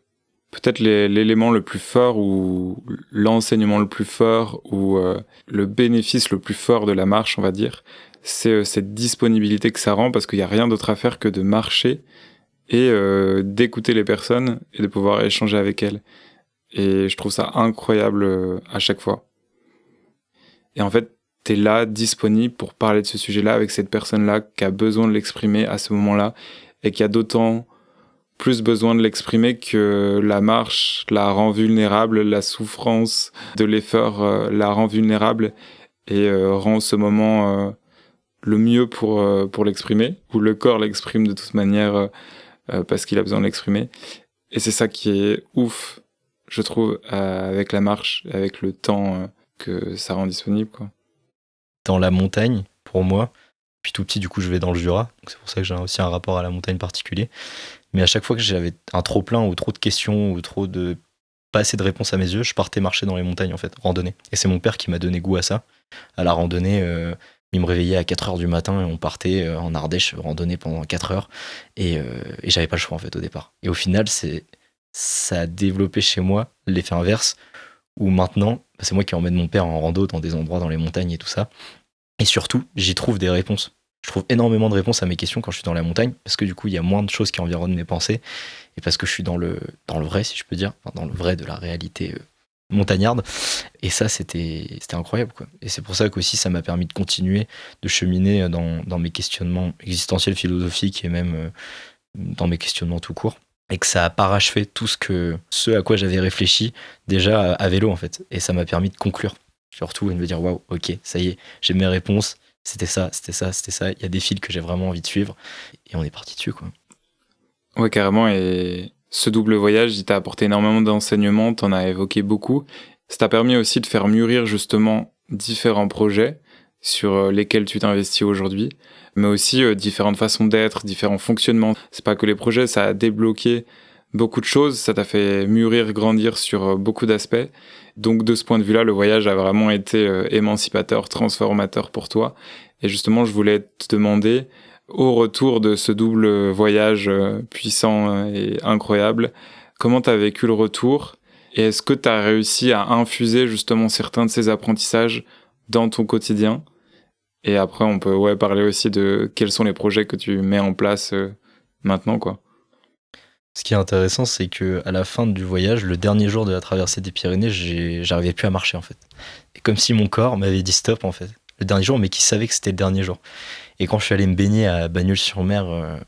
peut-être l'élément le plus fort ou l'enseignement le plus fort ou le bénéfice le plus fort de la marche, on va dire. C'est cette disponibilité que ça rend parce qu'il n'y a rien d'autre à faire que de marcher et d'écouter les personnes et de pouvoir échanger avec elles. Et je trouve ça incroyable à chaque fois. Et en fait, t'es là, disponible pour parler de ce sujet-là avec cette personne-là qui a besoin de l'exprimer à ce moment-là et qui a d'autant plus besoin de l'exprimer que la marche la rend vulnérable, la souffrance de l'effort la rend vulnérable et rend ce moment le mieux pour l'exprimer, ou le corps l'exprime de toute manière parce qu'il a besoin de l'exprimer. Et c'est ça qui est ouf, je trouve, avec la marche, avec le temps que ça rend disponible, quoi. Dans la montagne, pour moi, depuis tout petit, du coup, je vais dans le Jura, donc c'est pour ça que j'ai aussi un rapport à la montagne particulier. Mais à chaque fois que j'avais un trop-plein ou trop de questions ou pas assez de réponses à mes yeux, je partais marcher dans les montagnes, en fait, randonner. Et c'est mon père qui m'a donné goût à ça, à la randonnée. Il me réveillait à 4h du matin et on partait en Ardèche randonner pendant 4 heures. Et j'avais pas le choix, en fait, au départ. Et au final, ça a développé chez moi l'effet inverse, où maintenant, c'est moi qui emmène mon père en rando dans des endroits dans les montagnes et tout ça. Et surtout, j'y trouve des réponses. Je trouve énormément de réponses à mes questions quand je suis dans la montagne, parce que du coup, il y a moins de choses qui environnent mes pensées, et parce que je suis dans le vrai, si je peux dire, dans le vrai de la réalité montagnarde. Et ça, c'était incroyable, quoi. Et c'est pour ça qu'aussi, ça m'a permis de continuer, de cheminer dans mes questionnements existentiels, philosophiques, et même dans mes questionnements tout court. Et que ça a parachevé tout ce à quoi j'avais réfléchi déjà à vélo, en fait. Et ça m'a permis de conclure, surtout, et de me dire, waouh, ok, ça y est, j'ai mes réponses. C'était ça. Il y a des fils que j'ai vraiment envie de suivre. Et on est parti dessus, quoi. Ouais, carrément. Et ce double voyage, il t'a apporté énormément d'enseignements. T'en as évoqué beaucoup. Ça t'a permis aussi de faire mûrir, justement, différents projets sur lesquels tu t'investis aujourd'hui. Mais aussi différentes façons d'être, différents fonctionnements. C'est pas que les projets, ça a débloqué beaucoup de choses. Ça t'a fait mûrir, grandir sur beaucoup d'aspects. Donc de ce point de vue-là, le voyage a vraiment été émancipateur, transformateur pour toi. Et justement, je voulais te demander, au retour de ce double voyage puissant et incroyable, comment t'as vécu le retour? Et est-ce que t'as réussi à infuser justement certains de ces apprentissages dans ton quotidien? Et après, on peut parler aussi de quels sont les projets que tu mets en place maintenant, quoi. Ce qui est intéressant, c'est que à la fin du voyage, le dernier jour de la traversée des Pyrénées, j'arrivais plus à marcher, en fait. Et comme si mon corps m'avait dit stop, en fait. Le dernier jour, mais qui savait que c'était le dernier jour. Et quand je suis allé me baigner à Bagnols-sur-Mer,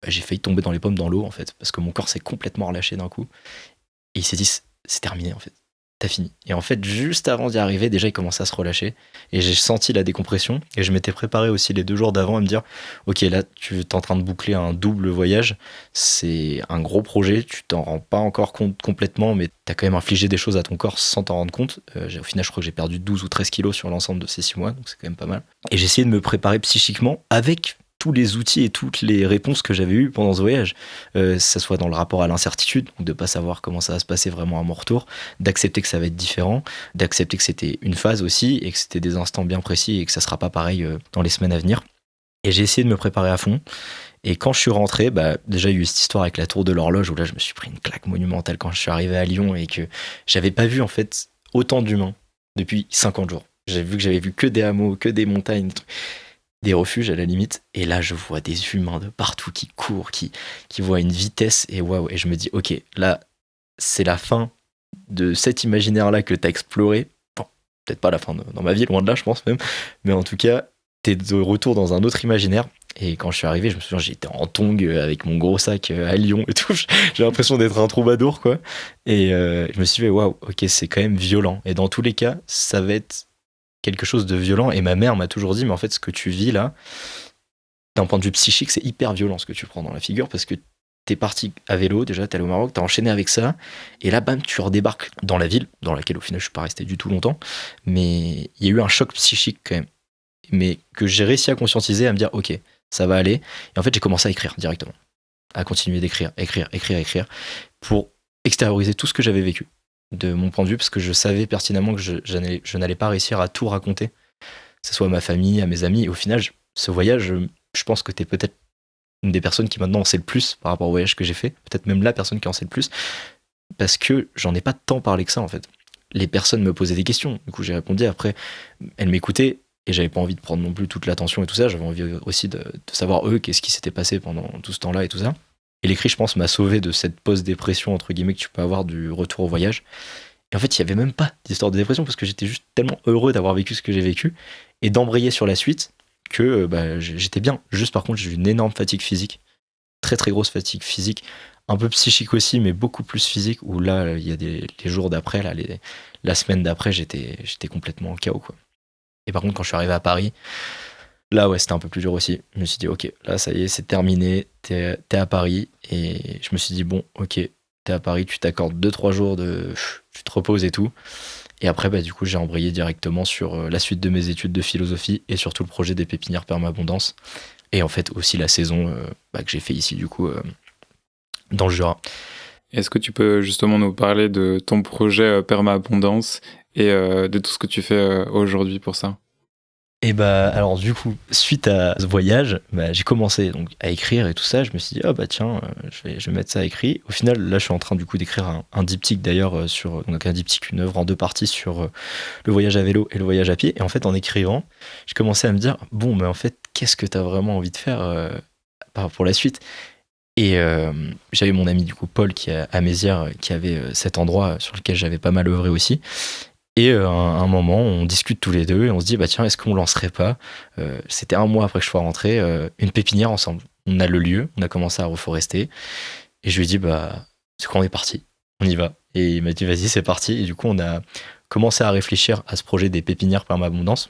j'ai failli tomber dans les pommes dans l'eau, en fait, parce que mon corps s'est complètement relâché d'un coup. Et il s'est dit, c'est terminé, en fait. T'as fini. Et en fait, juste avant d'y arriver, déjà, il commençait à se relâcher. Et j'ai senti la décompression. Et je m'étais préparé aussi les 2 jours d'avant à me dire, ok, là, tu es en train de boucler un double voyage. C'est un gros projet. Tu t'en rends pas encore compte complètement, mais t'as quand même infligé des choses à ton corps sans t'en rendre compte. Au final, je crois que j'ai perdu 12 ou 13 kilos sur l'ensemble de ces 6 mois. Donc c'est quand même pas mal. Et j'ai essayé de me préparer psychiquement avec tous les outils et toutes les réponses que j'avais eues pendant ce voyage. Ça soit dans le rapport à l'incertitude, donc de pas savoir comment ça va se passer vraiment à mon retour, d'accepter que ça va être différent, d'accepter que c'était une phase aussi et que c'était des instants bien précis et que ça sera pas pareil dans les semaines à venir. Et j'ai essayé de me préparer à fond. Et quand je suis rentré, déjà il y a eu cette histoire avec la tour de l'horloge où là je me suis pris une claque monumentale quand je suis arrivé à Lyon et que j'avais pas vu en fait autant d'humains depuis 50 jours. J'avais vu que des hameaux, que des montagnes, des refuges à la limite. Et là je vois des humains de partout qui courent, qui voient une vitesse et waouh. Et je me dis ok, là c'est la fin de cet imaginaire-là que t'as exploré. Bon, peut-être pas la fin dans ma vie, loin de là je pense même. Mais en tout cas, t'es de retour dans un autre imaginaire. Et quand je suis arrivé, je me souviens, j'étais en tongs avec mon gros sac à Lyon et tout. J'ai l'impression d'être un troubadour, quoi. Et je me suis dit, waouh, ok, c'est quand même violent. Et dans tous les cas, ça va être quelque chose de violent. Et ma mère m'a toujours dit, mais en fait, ce que tu vis là, d'un point de vue psychique, c'est hyper violent ce que tu prends dans la figure parce que t'es parti à vélo, déjà, t'es allé au Maroc, t'as enchaîné avec ça. Et là, bam, tu redébarques dans la ville, dans laquelle au final, je suis pas resté du tout longtemps. Mais il y a eu un choc psychique quand même. Mais que j'ai réussi à conscientiser, à me dire, ok, ça va aller. Et en fait, j'ai commencé à écrire directement. À continuer d'écrire, écrire, pour extérioriser tout ce que j'avais vécu de mon point de vue, parce que je savais pertinemment que je n'allais pas réussir à tout raconter, que ce soit à ma famille, à mes amis. Et au final, ce voyage, je pense que t'es peut-être une des personnes qui maintenant en sait le plus par rapport au voyage que j'ai fait. Peut-être même la personne qui en sait le plus. Parce que j'en ai pas tant parlé que ça, en fait. Les personnes me posaient des questions. Du coup, j'ai répondu. Après, elles m'écoutaient. Et j'avais pas envie de prendre non plus toute l'attention et tout ça. J'avais envie aussi de savoir eux, qu'est-ce qui s'était passé pendant tout ce temps-là et tout ça. Et l'écrit, je pense, m'a sauvé de cette post-dépression, entre guillemets, que tu peux avoir du retour au voyage. Et en fait, il n'y avait même pas d'histoire de dépression parce que j'étais juste tellement heureux d'avoir vécu ce que j'ai vécu et d'embrayer sur la suite que j'étais bien. Juste par contre, j'ai eu une énorme fatigue physique. Très très grosse fatigue physique. Un peu psychique aussi, mais beaucoup plus physique. Où là, il y a les jours d'après, là, la semaine d'après, j'étais complètement en chaos, quoi. Et par contre, quand je suis arrivé à Paris, là, ouais, c'était un peu plus dur aussi. Je me suis dit, ok, là, ça y est, c'est terminé. T'es à Paris. Et je me suis dit, bon, ok, t'es à Paris, tu t'accordes 2-3 jours tu te reposes et tout. Et après, du coup, j'ai embrayé directement sur la suite de mes études de philosophie et surtout le projet des pépinières Permabondance. Et en fait, aussi la saison que j'ai fait ici, du coup, dans le Jura. Est-ce que tu peux justement nous parler de ton projet Permabondance et de tout ce que tu fais aujourd'hui pour ça? Et alors du coup, suite à ce voyage, j'ai commencé donc à écrire et tout ça. Je me suis dit, tiens, je vais mettre ça à écrit. Au final, là, je suis en train du coup d'écrire un diptyque d'ailleurs donc un diptyque, une œuvre en 2 parties sur le voyage à vélo et le voyage à pied. Et en fait, en écrivant, je commençais à me dire, bon, mais en fait, qu'est-ce que t'as vraiment envie de faire pour la suite? Et j'avais mon ami du coup Paul qui est à Mézières, qui avait cet endroit sur lequel j'avais pas mal œuvré aussi. Et à un moment, on discute tous les deux et on se dit, tiens, est-ce qu'on lancerait pas, c'était 1 mois après que je sois rentré, une pépinière ensemble. On a le lieu, on a commencé à reforester. Et je lui ai dit, c'est quand on est parti, on y va. Et il m'a dit, vas-y, c'est parti. Et du coup, on a commencé à réfléchir à ce projet des pépinières Permabondance.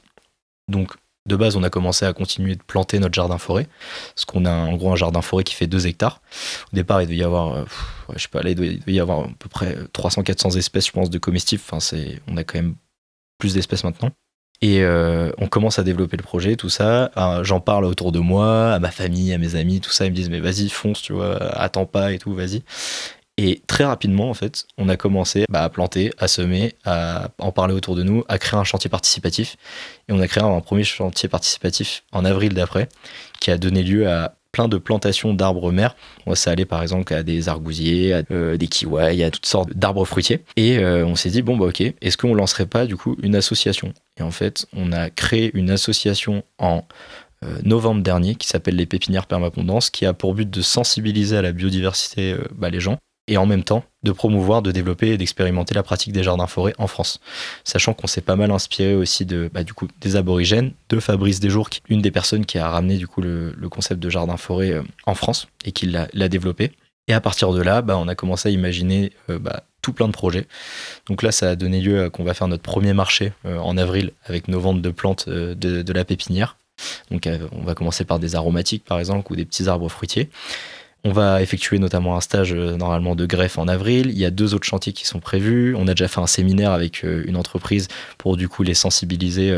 Donc, de base, on a commencé à continuer de planter notre jardin-forêt, parce qu'on a en gros un jardin-forêt qui fait 2 hectares. Au départ, il devait y avoir, je sais pas, là, il devait y avoir à peu près 300-400 espèces, je pense, de comestibles. Enfin, on a quand même plus d'espèces maintenant. Et on commence à développer le projet, tout ça. J'en parle autour de moi, à ma famille, à mes amis, tout ça. Ils me disent, mais vas-y, fonce, tu vois, attends pas et tout, vas-y. Et très rapidement, en fait, on a commencé à planter, à semer, à en parler autour de nous, à créer un chantier participatif. Et on a créé un premier chantier participatif en avril d'après, qui a donné lieu à plein de plantations d'arbres mers. Ça allait par exemple à des argousiers, à des kiwais, à toutes sortes d'arbres fruitiers. Et on s'est dit, ok, est-ce qu'on lancerait pas du coup une association? Et en fait, on a créé une association en novembre dernier qui s'appelle les Pépinières Permabondance, qui a pour but de sensibiliser à la biodiversité les gens, et en même temps de promouvoir, de développer et d'expérimenter la pratique des jardins-forêts en France. Sachant qu'on s'est pas mal inspiré aussi du coup, des aborigènes, de Fabrice Desjours, qui est une des personnes qui a ramené du coup, le concept de jardin-forêt en France et qui l'a développé. Et à partir de là, on a commencé à imaginer tout plein de projets. Donc là, ça a donné lieu à qu'on va faire notre premier marché en avril avec nos ventes de plantes de la pépinière. Donc on va commencer par des aromatiques par exemple ou des petits arbres fruitiers. On va effectuer notamment un stage normalement de greffe en avril. Il y a 2 autres chantiers qui sont prévus. On a déjà fait un séminaire avec une entreprise pour du coup les sensibiliser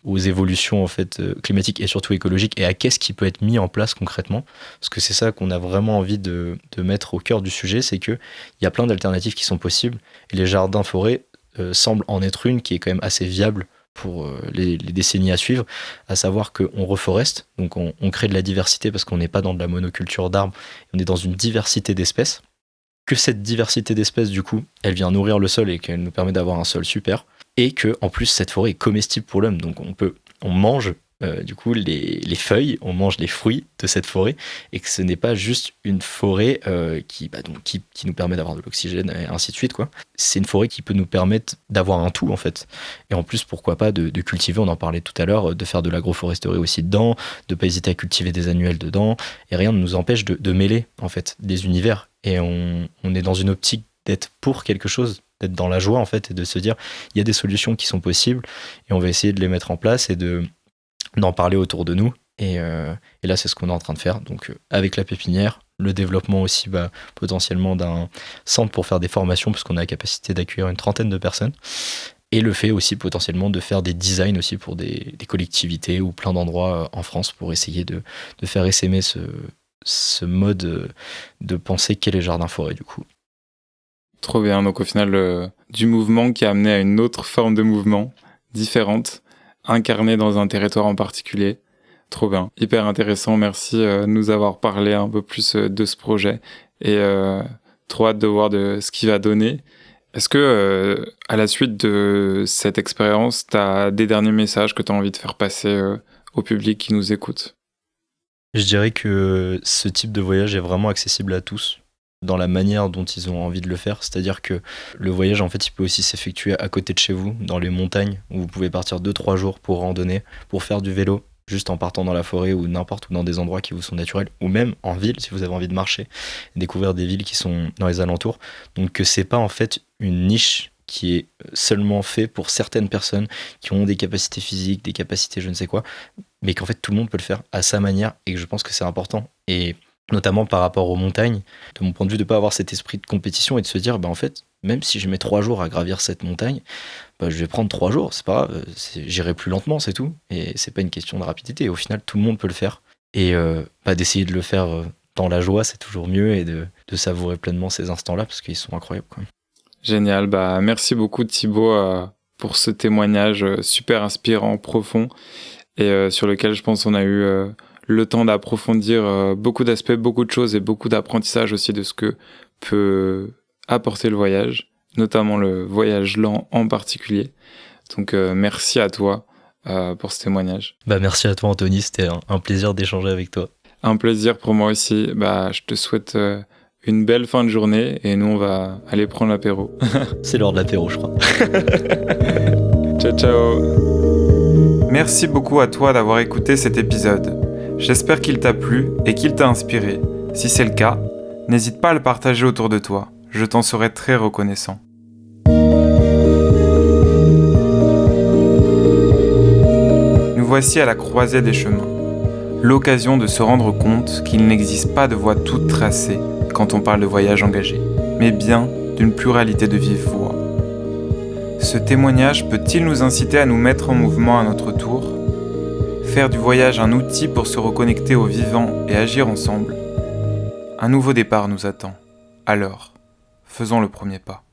aux évolutions en fait climatiques et surtout écologiques et à qu'est-ce qui peut être mis en place concrètement. Parce que c'est ça qu'on a vraiment envie de mettre au cœur du sujet, c'est qu'il y a plein d'alternatives qui sont possibles et les jardins-forêts semblent en être une qui est quand même assez viable pour les décennies à suivre, à savoir qu'on reforeste, donc on crée de la diversité parce qu'on n'est pas dans de la monoculture d'arbres, on est dans une diversité d'espèces, que cette diversité d'espèces du coup, elle vient nourrir le sol et qu'elle nous permet d'avoir un sol super, et que en plus cette forêt est comestible pour l'homme, donc on mange du coup les feuilles, on mange les fruits de cette forêt, et que ce n'est pas juste une forêt qui nous permet d'avoir de l'oxygène et ainsi de suite quoi. C'est une forêt qui peut nous permettre d'avoir un tout en fait, et en plus pourquoi pas de cultiver, on en parlait tout à l'heure, de faire de l'agroforesterie aussi dedans, de pas hésiter à cultiver des annuels dedans, et rien ne nous empêche de mêler en fait des univers, et on est dans une optique d'être pour quelque chose, d'être dans la joie en fait, et de se dire il y a des solutions qui sont possibles et on va essayer de les mettre en place et d'en parler autour de nous, et là c'est ce qu'on est en train de faire, donc avec la pépinière, le développement aussi potentiellement d'un centre pour faire des formations parce qu'on a la capacité d'accueillir une 30aine de personnes, et le fait aussi potentiellement de faire des designs aussi pour des collectivités ou plein d'endroits en France pour essayer de faire essaimer ce mode de penser qu'est les jardins-forêts du coup. Trop bien, donc au final du mouvement qui a amené à une autre forme de mouvement différente, incarné dans un territoire en particulier. Trop bien, hyper intéressant, merci de nous avoir parlé un peu plus de ce projet et trop hâte de voir de ce qu'il va donner. Est-ce que à la suite de cette expérience, tu as des derniers messages que tu as envie de faire passer au public qui nous écoute ? Je dirais que ce type de voyage est vraiment accessible à tous dans la manière dont ils ont envie de le faire, c'est-à-dire que le voyage en fait il peut aussi s'effectuer à côté de chez vous, dans les montagnes, où vous pouvez partir 2-3 jours pour randonner, pour faire du vélo, juste en partant dans la forêt ou n'importe où dans des endroits qui vous sont naturels, ou même en ville si vous avez envie de marcher, découvrir des villes qui sont dans les alentours, donc que c'est pas en fait une niche qui est seulement fait pour certaines personnes qui ont des capacités physiques, des capacités je ne sais quoi, mais qu'en fait tout le monde peut le faire à sa manière, et que je pense que c'est important, et notamment par rapport aux montagnes, de mon point de vue, de ne pas avoir cet esprit de compétition et de se dire, en fait, même si je mets 3 jours à gravir cette montagne, je vais prendre 3 jours, c'est pas grave, j'irai plus lentement, c'est tout. Et c'est pas une question de rapidité. Et au final, tout le monde peut le faire. Et d'essayer de le faire dans la joie, c'est toujours mieux, et de savourer pleinement ces instants-là, parce qu'ils sont incroyables, quoi. Génial, merci beaucoup Thibaut pour ce témoignage super inspirant, profond, et sur lequel je pense on a eu le temps d'approfondir beaucoup d'aspects, beaucoup de choses et beaucoup d'apprentissage aussi de ce que peut apporter le voyage, notamment le voyage lent en particulier. Donc merci à toi pour ce témoignage. Merci à toi Anthony, c'était un plaisir d'échanger avec toi. Un plaisir pour moi aussi. Je te souhaite une belle fin de journée et nous on va aller prendre l'apéro. C'est l'heure de l'apéro je crois. Ciao ciao. Merci beaucoup à toi d'avoir écouté cet épisode. J'espère qu'il t'a plu et qu'il t'a inspiré. Si c'est le cas, n'hésite pas à le partager autour de toi. Je t'en serai très reconnaissant. Nous voici à la croisée des chemins. L'occasion de se rendre compte qu'il n'existe pas de voie toute tracée quand on parle de voyage engagé, mais bien d'une pluralité de vives voies. Ce témoignage peut-il nous inciter à nous mettre en mouvement à notre tour ? Faire du voyage un outil pour se reconnecter au vivant et agir ensemble. Un nouveau départ nous attend. Alors, faisons le premier pas.